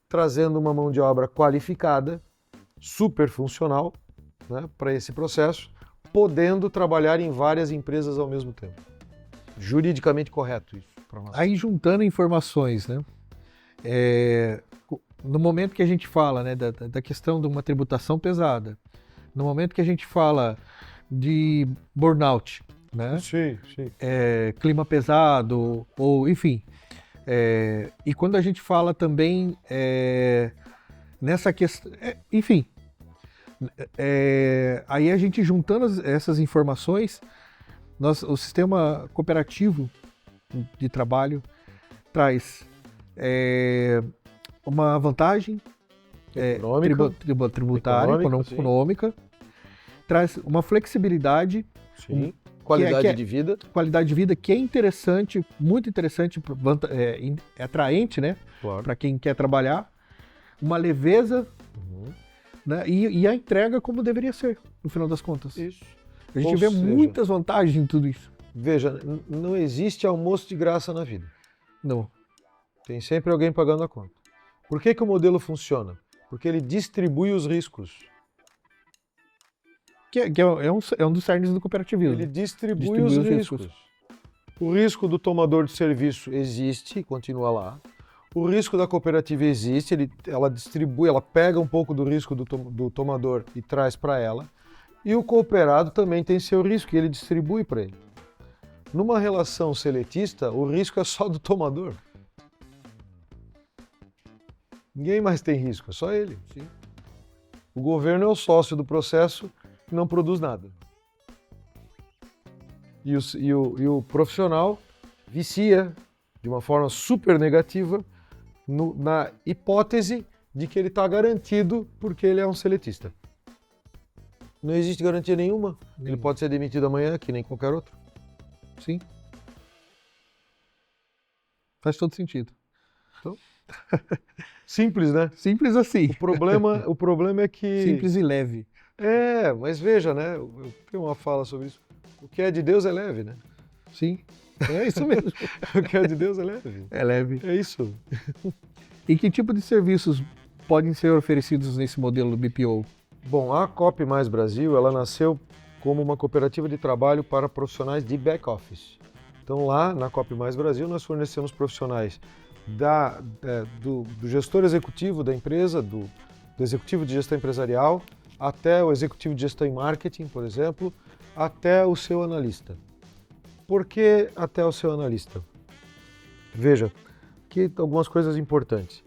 trazendo uma mão de obra qualificada, super funcional, né, para esse processo, podendo trabalhar em várias empresas ao mesmo tempo. Juridicamente correto isso. Aí juntando informações, né? no momento que a gente fala, né, da questão de uma tributação pesada, no momento que a gente fala de burnout, né, Sim, sim. clima pesado, ou enfim, e quando a gente fala também nessa questão, enfim, aí a gente juntando essas informações, o sistema cooperativo de trabalho traz uma vantagem tributária, econômica, traz uma flexibilidade, sim. Qualidade de vida. Qualidade de vida que é interessante, muito interessante, é atraente, né? Claro. Para quem quer trabalhar, uma leveza, né? E a entrega como deveria ser, no final das contas. Isso. A gente vê muitas vantagens em tudo isso. Veja, não existe almoço de graça na vida. Não. Tem sempre alguém pagando a conta. Por que o modelo funciona? Porque ele distribui os riscos. Que é um dos cernes do cooperativismo. Ele distribui os riscos. O risco do tomador de serviço existe, continua lá. O risco da cooperativa existe, ela distribui, ela pega um pouco do risco do tomador e traz para ela. E o cooperado também tem seu risco e ele distribui para ele. Numa relação seletista, o risco é só do tomador. Ninguém mais tem risco, é só ele. Sim. O governo é o sócio do processo que não produz nada. E o profissional vicia de uma forma super negativa na hipótese de que ele está garantido porque ele é um seletista. Não existe garantia nenhuma. Ele pode ser demitido amanhã, que nem qualquer outro. Sim. Faz todo sentido. Então, simples, né? Simples assim. O problema é que... Simples e leve. Mas veja, né? Eu tenho uma fala sobre isso. O que é de Deus é leve, né? Sim, é isso mesmo. O que é de Deus é leve. É leve. É isso. E que tipo de serviços podem ser oferecidos nesse modelo BPO? Bom, a Coop Mais Brasil, ela nasceu como uma cooperativa de trabalho para profissionais de back-office. Então lá na Coop Mais Brasil nós fornecemos profissionais do gestor executivo da empresa, do executivo de gestão empresarial, até o executivo de gestão em marketing, por exemplo, até o seu analista. Por que até o seu analista? Veja, aqui algumas coisas importantes.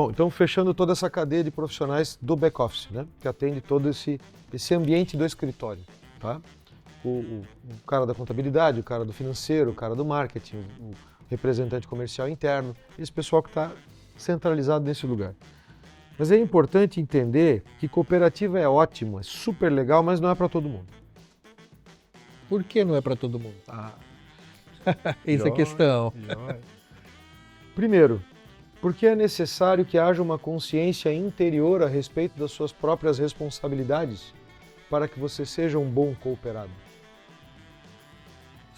Então fechando toda essa cadeia de profissionais do back-office, né, que atende todo esse ambiente do escritório. Tá? O cara da contabilidade, o cara do financeiro, o cara do marketing, o representante comercial interno, esse pessoal que está centralizado nesse lugar. Mas é importante entender que cooperativa é ótimo, é super legal, mas não é para todo mundo. Por que não é para todo mundo? Essa é a questão. Primeiro, porque é necessário que haja uma consciência interior a respeito das suas próprias responsabilidades para que você seja um bom cooperado.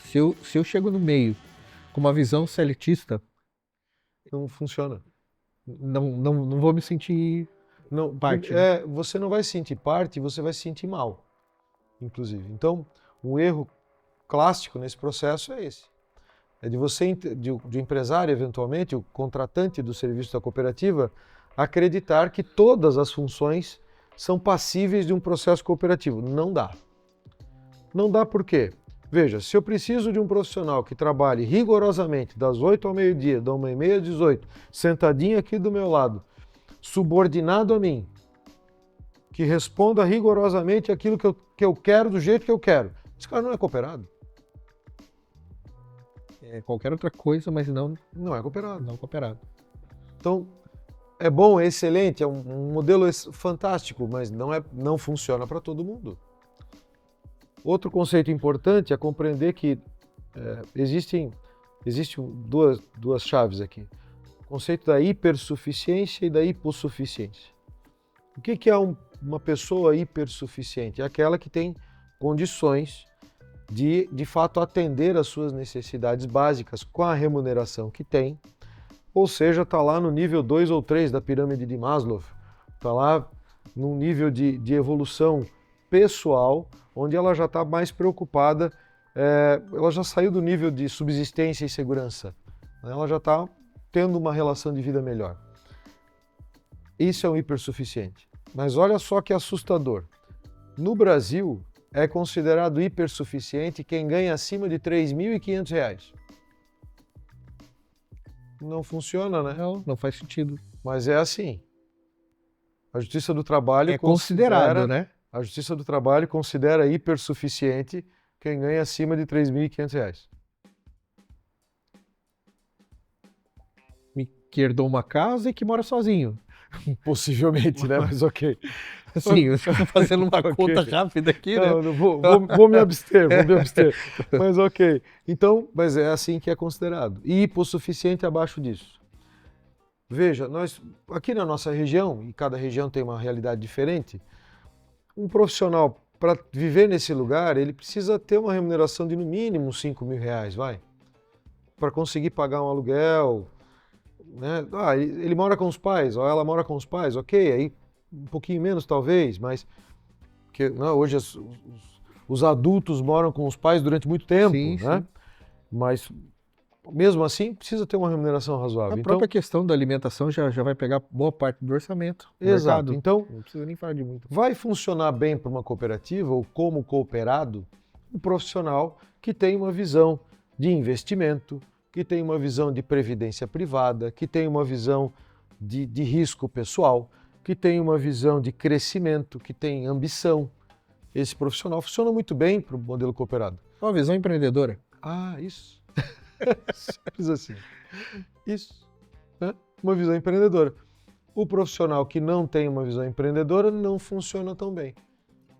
Se eu chego no meio com uma visão seletista, não funciona. Não vou me sentir parte. Você não vai se sentir parte, você vai se sentir mal, inclusive. Então, um erro clássico nesse processo é esse. É de você, de um empresário, eventualmente, o contratante do serviço da cooperativa, acreditar que todas as funções são passíveis de um processo cooperativo. Não dá. Não dá por quê? Veja, se eu preciso de um profissional que trabalhe rigorosamente das 8 ao meio-dia, da 1h30 às 18, sentadinho aqui do meu lado, subordinado a mim, que responda rigorosamente aquilo que eu quero do jeito que eu quero, esse cara não é cooperado. É qualquer outra coisa, mas não é cooperado. Não cooperado. Então, é bom, é excelente, é um modelo fantástico, mas não funciona para todo mundo. Outro conceito importante é compreender que existem duas chaves aqui. O conceito da hipersuficiência e da hipossuficiência. O que é uma pessoa hipersuficiente? É aquela que tem condições de fato atender às suas necessidades básicas com a remuneração que tem, ou seja, está lá no nível 2 ou 3 da pirâmide de Maslow, está lá num nível de evolução pessoal, onde ela já está mais preocupada, ela já saiu do nível de subsistência e segurança, né? Ela já está tendo uma relação de vida melhor. Isso é um hipersuficiente. Mas olha só que assustador. No Brasil, é considerado hipersuficiente quem ganha acima de R$ 3.500. Não funciona, né? Não faz sentido. Mas é assim. A Justiça do Trabalho É considerado, né? A Justiça do Trabalho considera hipersuficiente quem ganha acima de R$ 3.500. Que herdou uma casa e que mora sozinho. Possivelmente, né? Mas ok. Assim, eu estou fazendo uma Ok. conta rápida aqui, né? Não, vou me abster, vou me abster. Mas ok. Então, mas é assim que é considerado. E hipossuficiente abaixo disso. Veja, nós aqui na nossa região, e cada região tem uma realidade diferente, um profissional para viver nesse lugar, ele precisa ter uma remuneração de no mínimo R$ 5.000, vai? Para conseguir pagar um aluguel, né? Ele mora com os pais, ou ela mora com os pais, ok, aí um pouquinho menos talvez, mas porque, não, hoje os adultos moram com os pais durante muito tempo, Sim, né? sim. Mas mesmo assim precisa ter uma remuneração razoável. A própria questão da alimentação já vai pegar boa parte do orçamento. Do Exato. mercado. Então, Não precisa nem falar de muito. vai funcionar bem para uma cooperativa ou como cooperado um profissional que tem uma visão de investimento, que tem uma visão de previdência privada, que tem uma visão de risco pessoal, que tem uma visão de crescimento, que tem ambição. Esse profissional funciona muito bem para o modelo cooperado. Uma visão empreendedora. Ah, isso. Simples assim. Isso. Né? Uma visão empreendedora. O profissional que não tem uma visão empreendedora não funciona tão bem.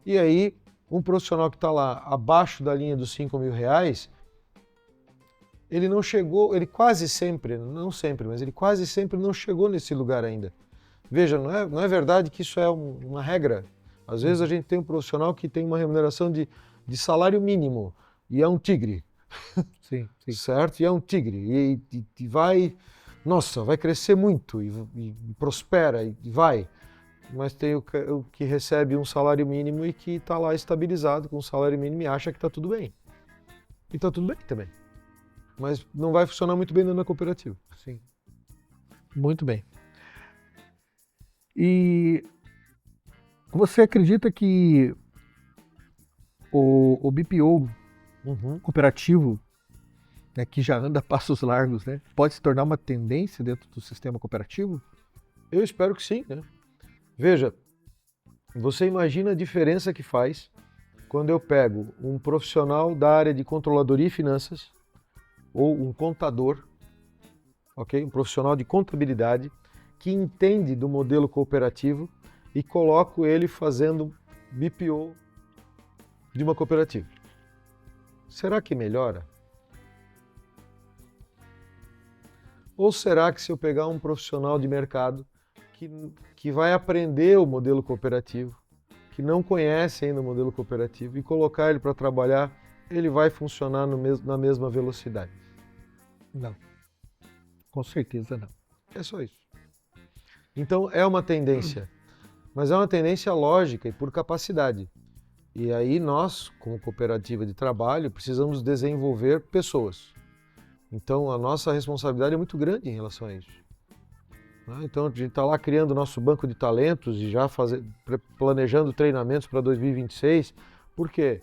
E aí, um profissional que está lá abaixo da linha dos R$ 5.000, ele não chegou, ele quase sempre, não sempre, mas ele quase sempre não chegou nesse lugar ainda. Veja, não é verdade que isso é uma regra. Às vezes a gente tem um profissional que tem uma remuneração de salário mínimo e é um tigre. Sim, sim. Certo? E é um tigre. E vai, nossa, vai crescer muito e prospera e vai. Mas tem o que recebe um salário mínimo e que está lá estabilizado com um salário mínimo e acha que está tudo bem. E está tudo bem também. Mas não vai funcionar muito bem dentro da cooperativa. Sim. Muito bem. E você acredita que o BPO cooperativo, né, que já anda a passos largos, né, pode se tornar uma tendência dentro do sistema cooperativo? Eu espero que sim, né? Veja, você imagina a diferença que faz quando eu pego um profissional da área de controladoria e finanças ou um contador, ok? Um profissional de contabilidade que entende do modelo cooperativo e coloco ele fazendo BPO de uma cooperativa. Será que melhora? Ou será que se eu pegar um profissional de mercado que vai aprender o modelo cooperativo, que não conhece ainda o modelo cooperativo, e colocar ele para trabalhar, ele vai funcionar na mesma velocidade? Não. Com certeza não. É só isso. Então é uma tendência, mas é uma tendência lógica e por capacidade. E aí nós, como cooperativa de trabalho, precisamos desenvolver pessoas. Então a nossa responsabilidade é muito grande em relação a isso. Então a gente está lá criando o nosso banco de talentos e já planejando treinamentos para 2026. Por quê?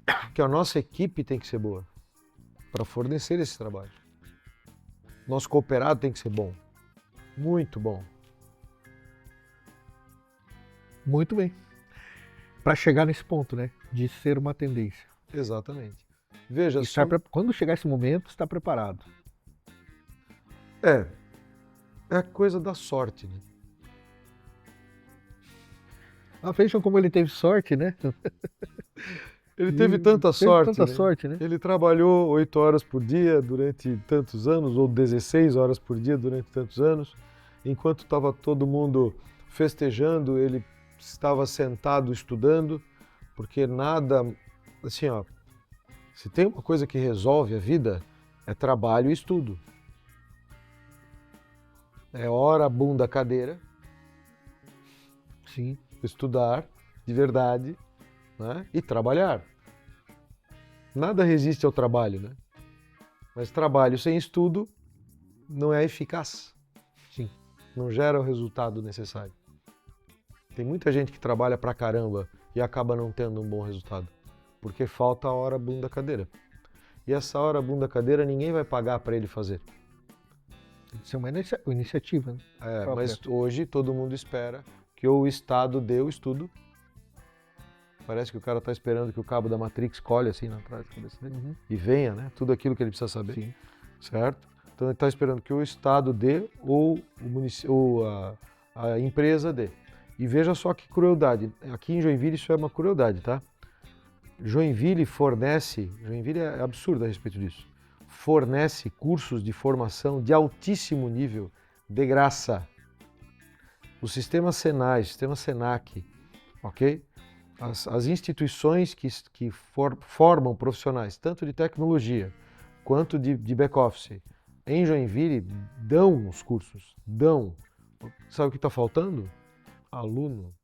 Porque a nossa equipe tem que ser boa para fornecer esse trabalho. Nosso cooperado tem que ser bom. Muito bom. Muito bem. Para chegar nesse ponto, né, de ser uma tendência. Exatamente. Veja, Quando chegar esse momento, está preparado. É a coisa da sorte, né? Vejam como ele teve sorte, né? Ele teve tanta sorte. Tanta sorte, né? Ele trabalhou 8 horas por dia durante tantos anos, ou 16 horas por dia durante tantos anos. Enquanto estava todo mundo festejando, ele estava sentado estudando, porque nada, assim, ó, se tem uma coisa que resolve a vida, é trabalho e estudo. É hora, bunda, cadeira. Sim. Estudar de verdade, né? E trabalhar. Nada resiste ao trabalho, né? Mas trabalho sem estudo não é eficaz. Sim. não gera o resultado necessário. Tem muita gente que trabalha pra caramba e acaba não tendo um bom resultado, porque falta a hora bunda cadeira. E essa hora bunda cadeira ninguém vai pagar para ele fazer. Isso é uma iniciativa, né? Mas hoje todo mundo espera que o Estado dê o estudo. Parece que o cara está esperando que o cabo da Matrix colhe assim na trás da cabeça dele e venha, né? Tudo aquilo que ele precisa saber. Sim. Certo? Então ele está esperando que o Estado dê ou a empresa dê. E veja só que crueldade. Aqui em Joinville isso é uma crueldade, tá? Joinville é absurdo a respeito disso, fornece cursos de formação de altíssimo nível, de graça. O sistema Senai, o sistema Senac, ok? As instituições que formam profissionais, tanto de tecnologia quanto de back-office, em Joinville, dão os cursos, dão. Sabe o que está faltando? Aluno.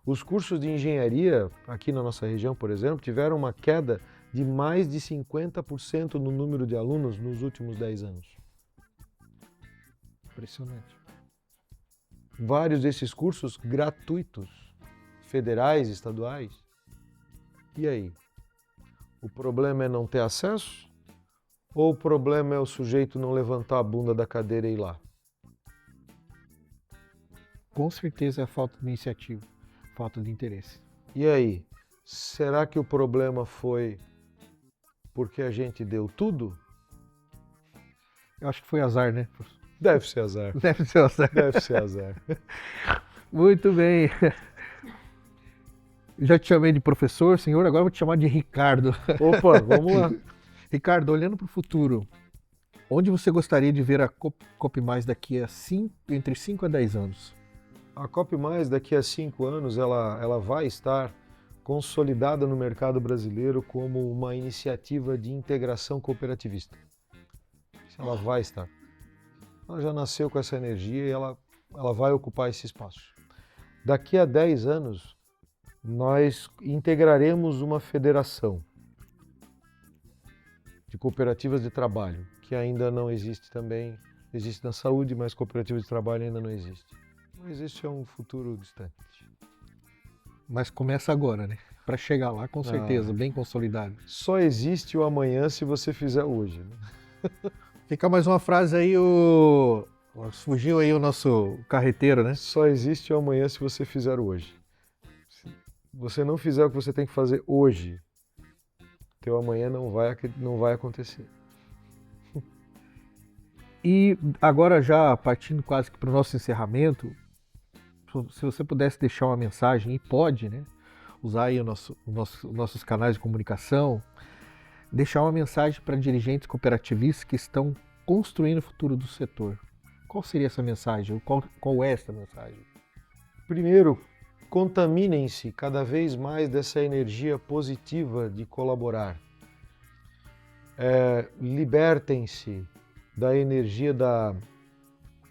Os cursos de engenharia, aqui na nossa região, por exemplo, tiveram uma queda de mais de 50% no número de alunos nos últimos 10 anos. Impressionante. Vários desses cursos gratuitos, federais, estaduais. E aí? O problema é não ter acesso? Ou o problema é o sujeito não levantar a bunda da cadeira e ir lá? Com certeza é a falta de iniciativa, falta de interesse. E aí? Será que o problema foi porque a gente deu tudo? Eu acho que foi azar, né? Deve ser azar. Deve ser azar. Deve ser azar. Muito bem. Já te chamei de professor, senhor, agora eu vou te chamar de Ricardo. Opa, vamos lá. Ricardo, olhando para o futuro, onde você gostaria de ver a Copmind daqui a entre 5 a 10 anos? A Copmind daqui a 5 anos ela vai estar consolidada no mercado brasileiro como uma iniciativa de integração cooperativista. Ela vai estar. Ela já nasceu com essa energia e ela vai ocupar esse espaço. Daqui a 10 anos, nós integraremos uma federação de cooperativas de trabalho, que ainda não existe também. Existe na saúde, mas cooperativas de trabalho ainda não existe. Mas isso é um futuro distante. Mas começa agora, né? Para chegar lá, com certeza, bem consolidado. Só existe o amanhã se você fizer hoje. Né? Fica mais uma frase aí, fugiu aí o nosso carreteiro, né? Só existe o amanhã se você fizer hoje. Se você não fizer o que você tem que fazer hoje, teu amanhã não vai acontecer. E agora já partindo quase que para o nosso encerramento, se você pudesse deixar uma mensagem, e pode, né? Usar aí nossos canais de comunicação, deixar uma mensagem para dirigentes cooperativistas que estão construindo o futuro do setor. Qual seria essa mensagem? Qual é essa mensagem? Primeiro, contaminem-se cada vez mais dessa energia positiva de colaborar. Libertem-se da energia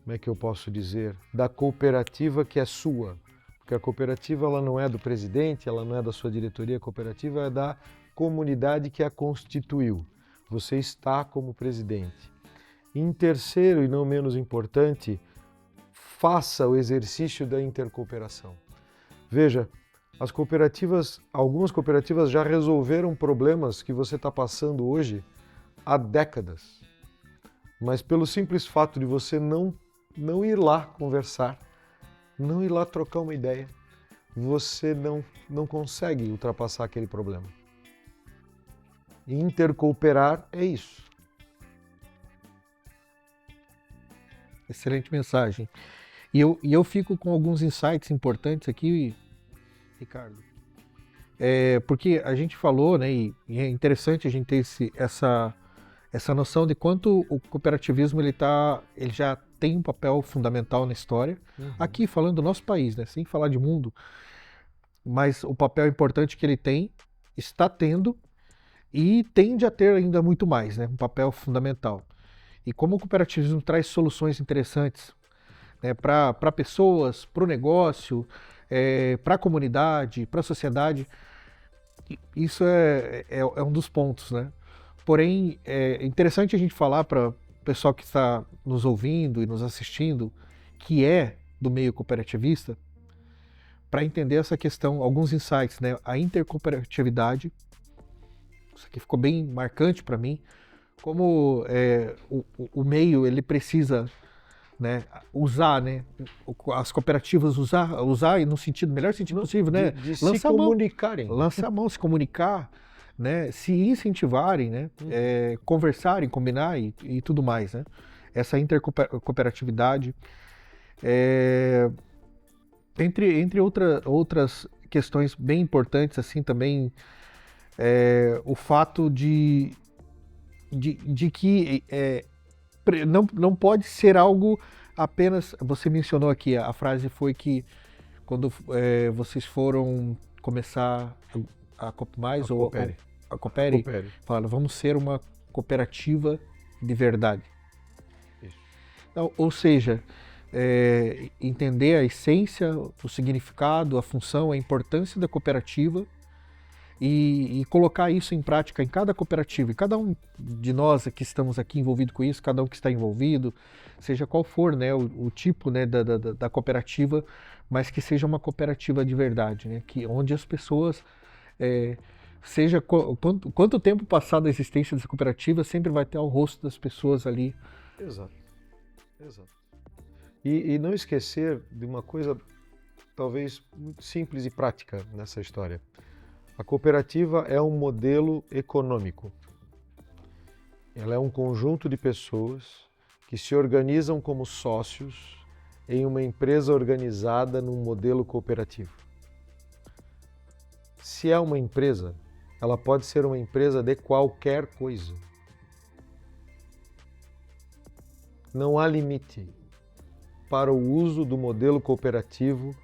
como é que eu posso dizer? Da cooperativa que é sua. Porque a cooperativa ela não é do presidente, ela não é da sua diretoria, a cooperativa é da comunidade que a constituiu. Você está como presidente. Em terceiro e não menos importante, faça o exercício da intercooperação. Veja, algumas cooperativas já resolveram problemas que você está passando hoje há décadas. Mas pelo simples fato de você não ir lá conversar, não ir lá trocar uma ideia, você não consegue ultrapassar aquele problema. Intercooperar é isso. Excelente mensagem. E eu fico com alguns insights importantes aqui, Ricardo. Porque a gente falou, né, e é interessante a gente ter essa noção de quanto o cooperativismo ele já tem um papel fundamental na história. Aqui falando do nosso país, né, sem falar de mundo, mas o papel importante que ele tem, está tendo e tende a ter ainda muito mais, né, um papel fundamental. E como o cooperativismo traz soluções interessantes, né, para pessoas, para o negócio, para a comunidade, para a sociedade, isso é um dos pontos, né? Porém, é interessante a gente falar para pessoal que está nos ouvindo e nos assistindo, que é do meio cooperativista, para entender essa questão, alguns insights, né? A intercooperatividade, isso aqui ficou bem marcante para mim, como o meio ele precisa, né, usar, né, as cooperativas usar e no sentido, melhor sentido possível, né, De se comunicarem. lançar a mão, se comunicar, né, se incentivarem, né, conversarem, combinar e tudo mais, né, essa intercooperatividade, entre outras questões bem importantes, assim, também, o fato de que não pode ser algo apenas. Você mencionou aqui, a frase foi que quando vocês foram começar a Coop Mais ou a Coopere, falaram, vamos ser uma cooperativa de verdade. Isso. Então, ou seja, entender a essência, o significado, a função, a importância da cooperativa e colocar isso em prática em cada cooperativa, e cada um de nós que estamos aqui envolvido com isso, cada um que está envolvido, seja qual for, né, o tipo, né, da cooperativa, mas que seja uma cooperativa de verdade, né, onde as pessoas, seja quanto tempo passar da existência dessa cooperativa, sempre vai ter o rosto das pessoas ali. Exato. E não esquecer de uma coisa talvez muito simples e prática nessa história. A cooperativa é um modelo econômico. Ela é um conjunto de pessoas que se organizam como sócios em uma empresa organizada num modelo cooperativo. Se é uma empresa, ela pode ser uma empresa de qualquer coisa. Não há limite para o uso do modelo cooperativo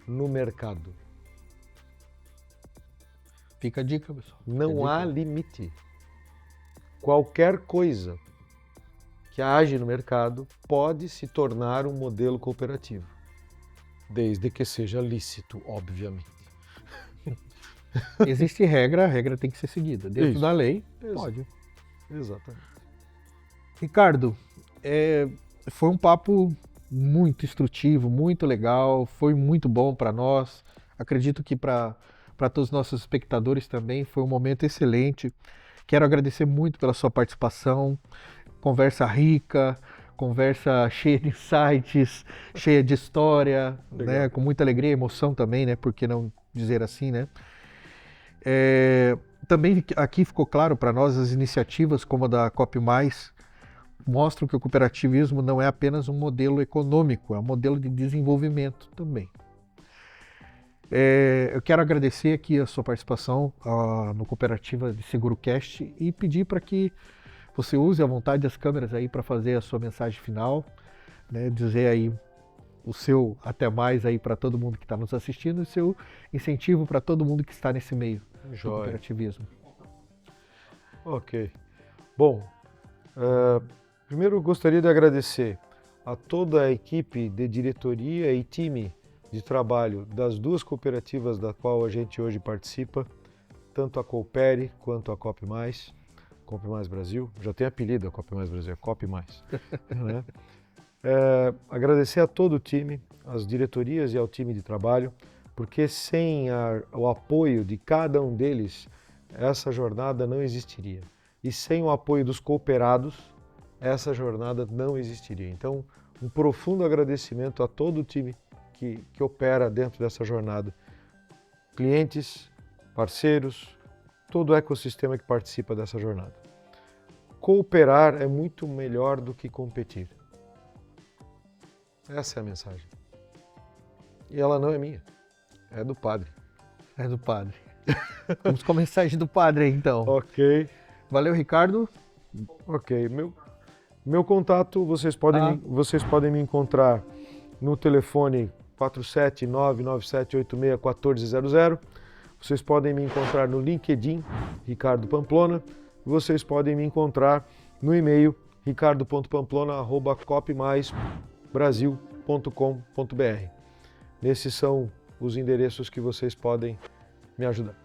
no mercado. Fica a dica, pessoal. Não há limite. Qualquer coisa que age no mercado pode se tornar um modelo cooperativo, desde que seja lícito, obviamente. Existe regra, a regra tem que ser seguida. Dentro da lei, pode. Exatamente. Ricardo, foi um papo muito instrutivo, muito legal, foi muito bom para nós. Acredito que para todos os nossos espectadores também foi um momento excelente. Quero agradecer muito pela sua participação. Conversa rica, conversa cheia de insights, cheia de história, né? Com muita alegria e emoção também, né? Por que não dizer assim, né? Também aqui ficou claro para nós as iniciativas como a da Coop Mais mostram que o cooperativismo não é apenas um modelo econômico, é um modelo de desenvolvimento também. Eu quero agradecer aqui a sua participação no Cooperativa de Seguro Cast e pedir para que você use à vontade as câmeras aí para fazer a sua mensagem final, né, dizer aí o seu até mais aí para todo mundo que está nos assistindo e o seu incentivo para todo mundo que está nesse meio do cooperativismo. Ok. Bom, primeiro eu gostaria de agradecer a toda a equipe de diretoria e time de trabalho das duas cooperativas da qual a gente hoje participa, tanto a Coopere quanto a Coop Mais Brasil, já tem apelido a Coop Mais Brasil, é Coop Mais. Né? Agradecer a todo o time, às diretorias e ao time de trabalho, porque sem o apoio de cada um deles, essa jornada não existiria. E sem o apoio dos cooperados, essa jornada não existiria. Então, um profundo agradecimento a todo o time que opera dentro dessa jornada. Clientes, parceiros, todo o ecossistema que participa dessa jornada. Cooperar é muito melhor do que competir. Essa é a mensagem. E ela não é minha, é do padre. É do padre. Vamos com a mensagem do padre aí, então. Ok. Valeu, Ricardo. Ok. Meu contato, vocês podem me encontrar no telefone 47997861400. Vocês podem me encontrar no LinkedIn, Ricardo Pamplona. Vocês podem me encontrar no e-mail ricardo.pamplona@copmaisbrasil.com.br. Esses são os endereços que vocês podem me ajudar.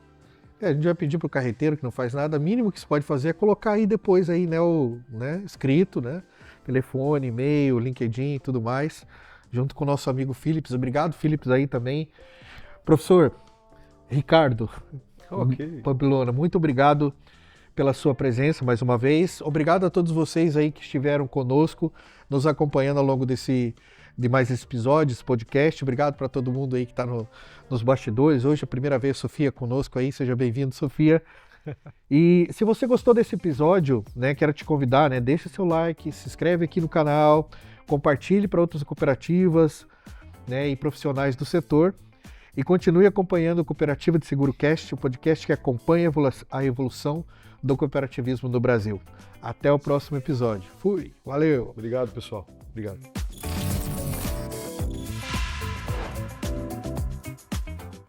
A gente vai pedir para o carreteiro que não faz nada, o mínimo que se pode fazer é colocar aí depois aí, né, escrito, né, telefone, e-mail, LinkedIn e tudo mais, junto com o nosso amigo Philips. Obrigado, Philips, aí também. Professor Ricardo Pamplona, muito obrigado pela sua presença mais uma vez. Obrigado a todos vocês aí que estiveram conosco, nos acompanhando ao longo de mais esse episódio, esse podcast. Obrigado para todo mundo aí que está nos bastidores. Hoje é a primeira vez, Sofia, conosco aí. Seja bem-vindo, Sofia. E se você gostou desse episódio, né, quero te convidar, né, deixa seu like, se inscreve aqui no canal, compartilhe para outras cooperativas, né, e profissionais do setor. E continue acompanhando o Cooperativa de Seguro Cast, o podcast que acompanha a evolução do cooperativismo no Brasil. Até o próximo episódio. Fui, valeu! Obrigado, pessoal. Obrigado.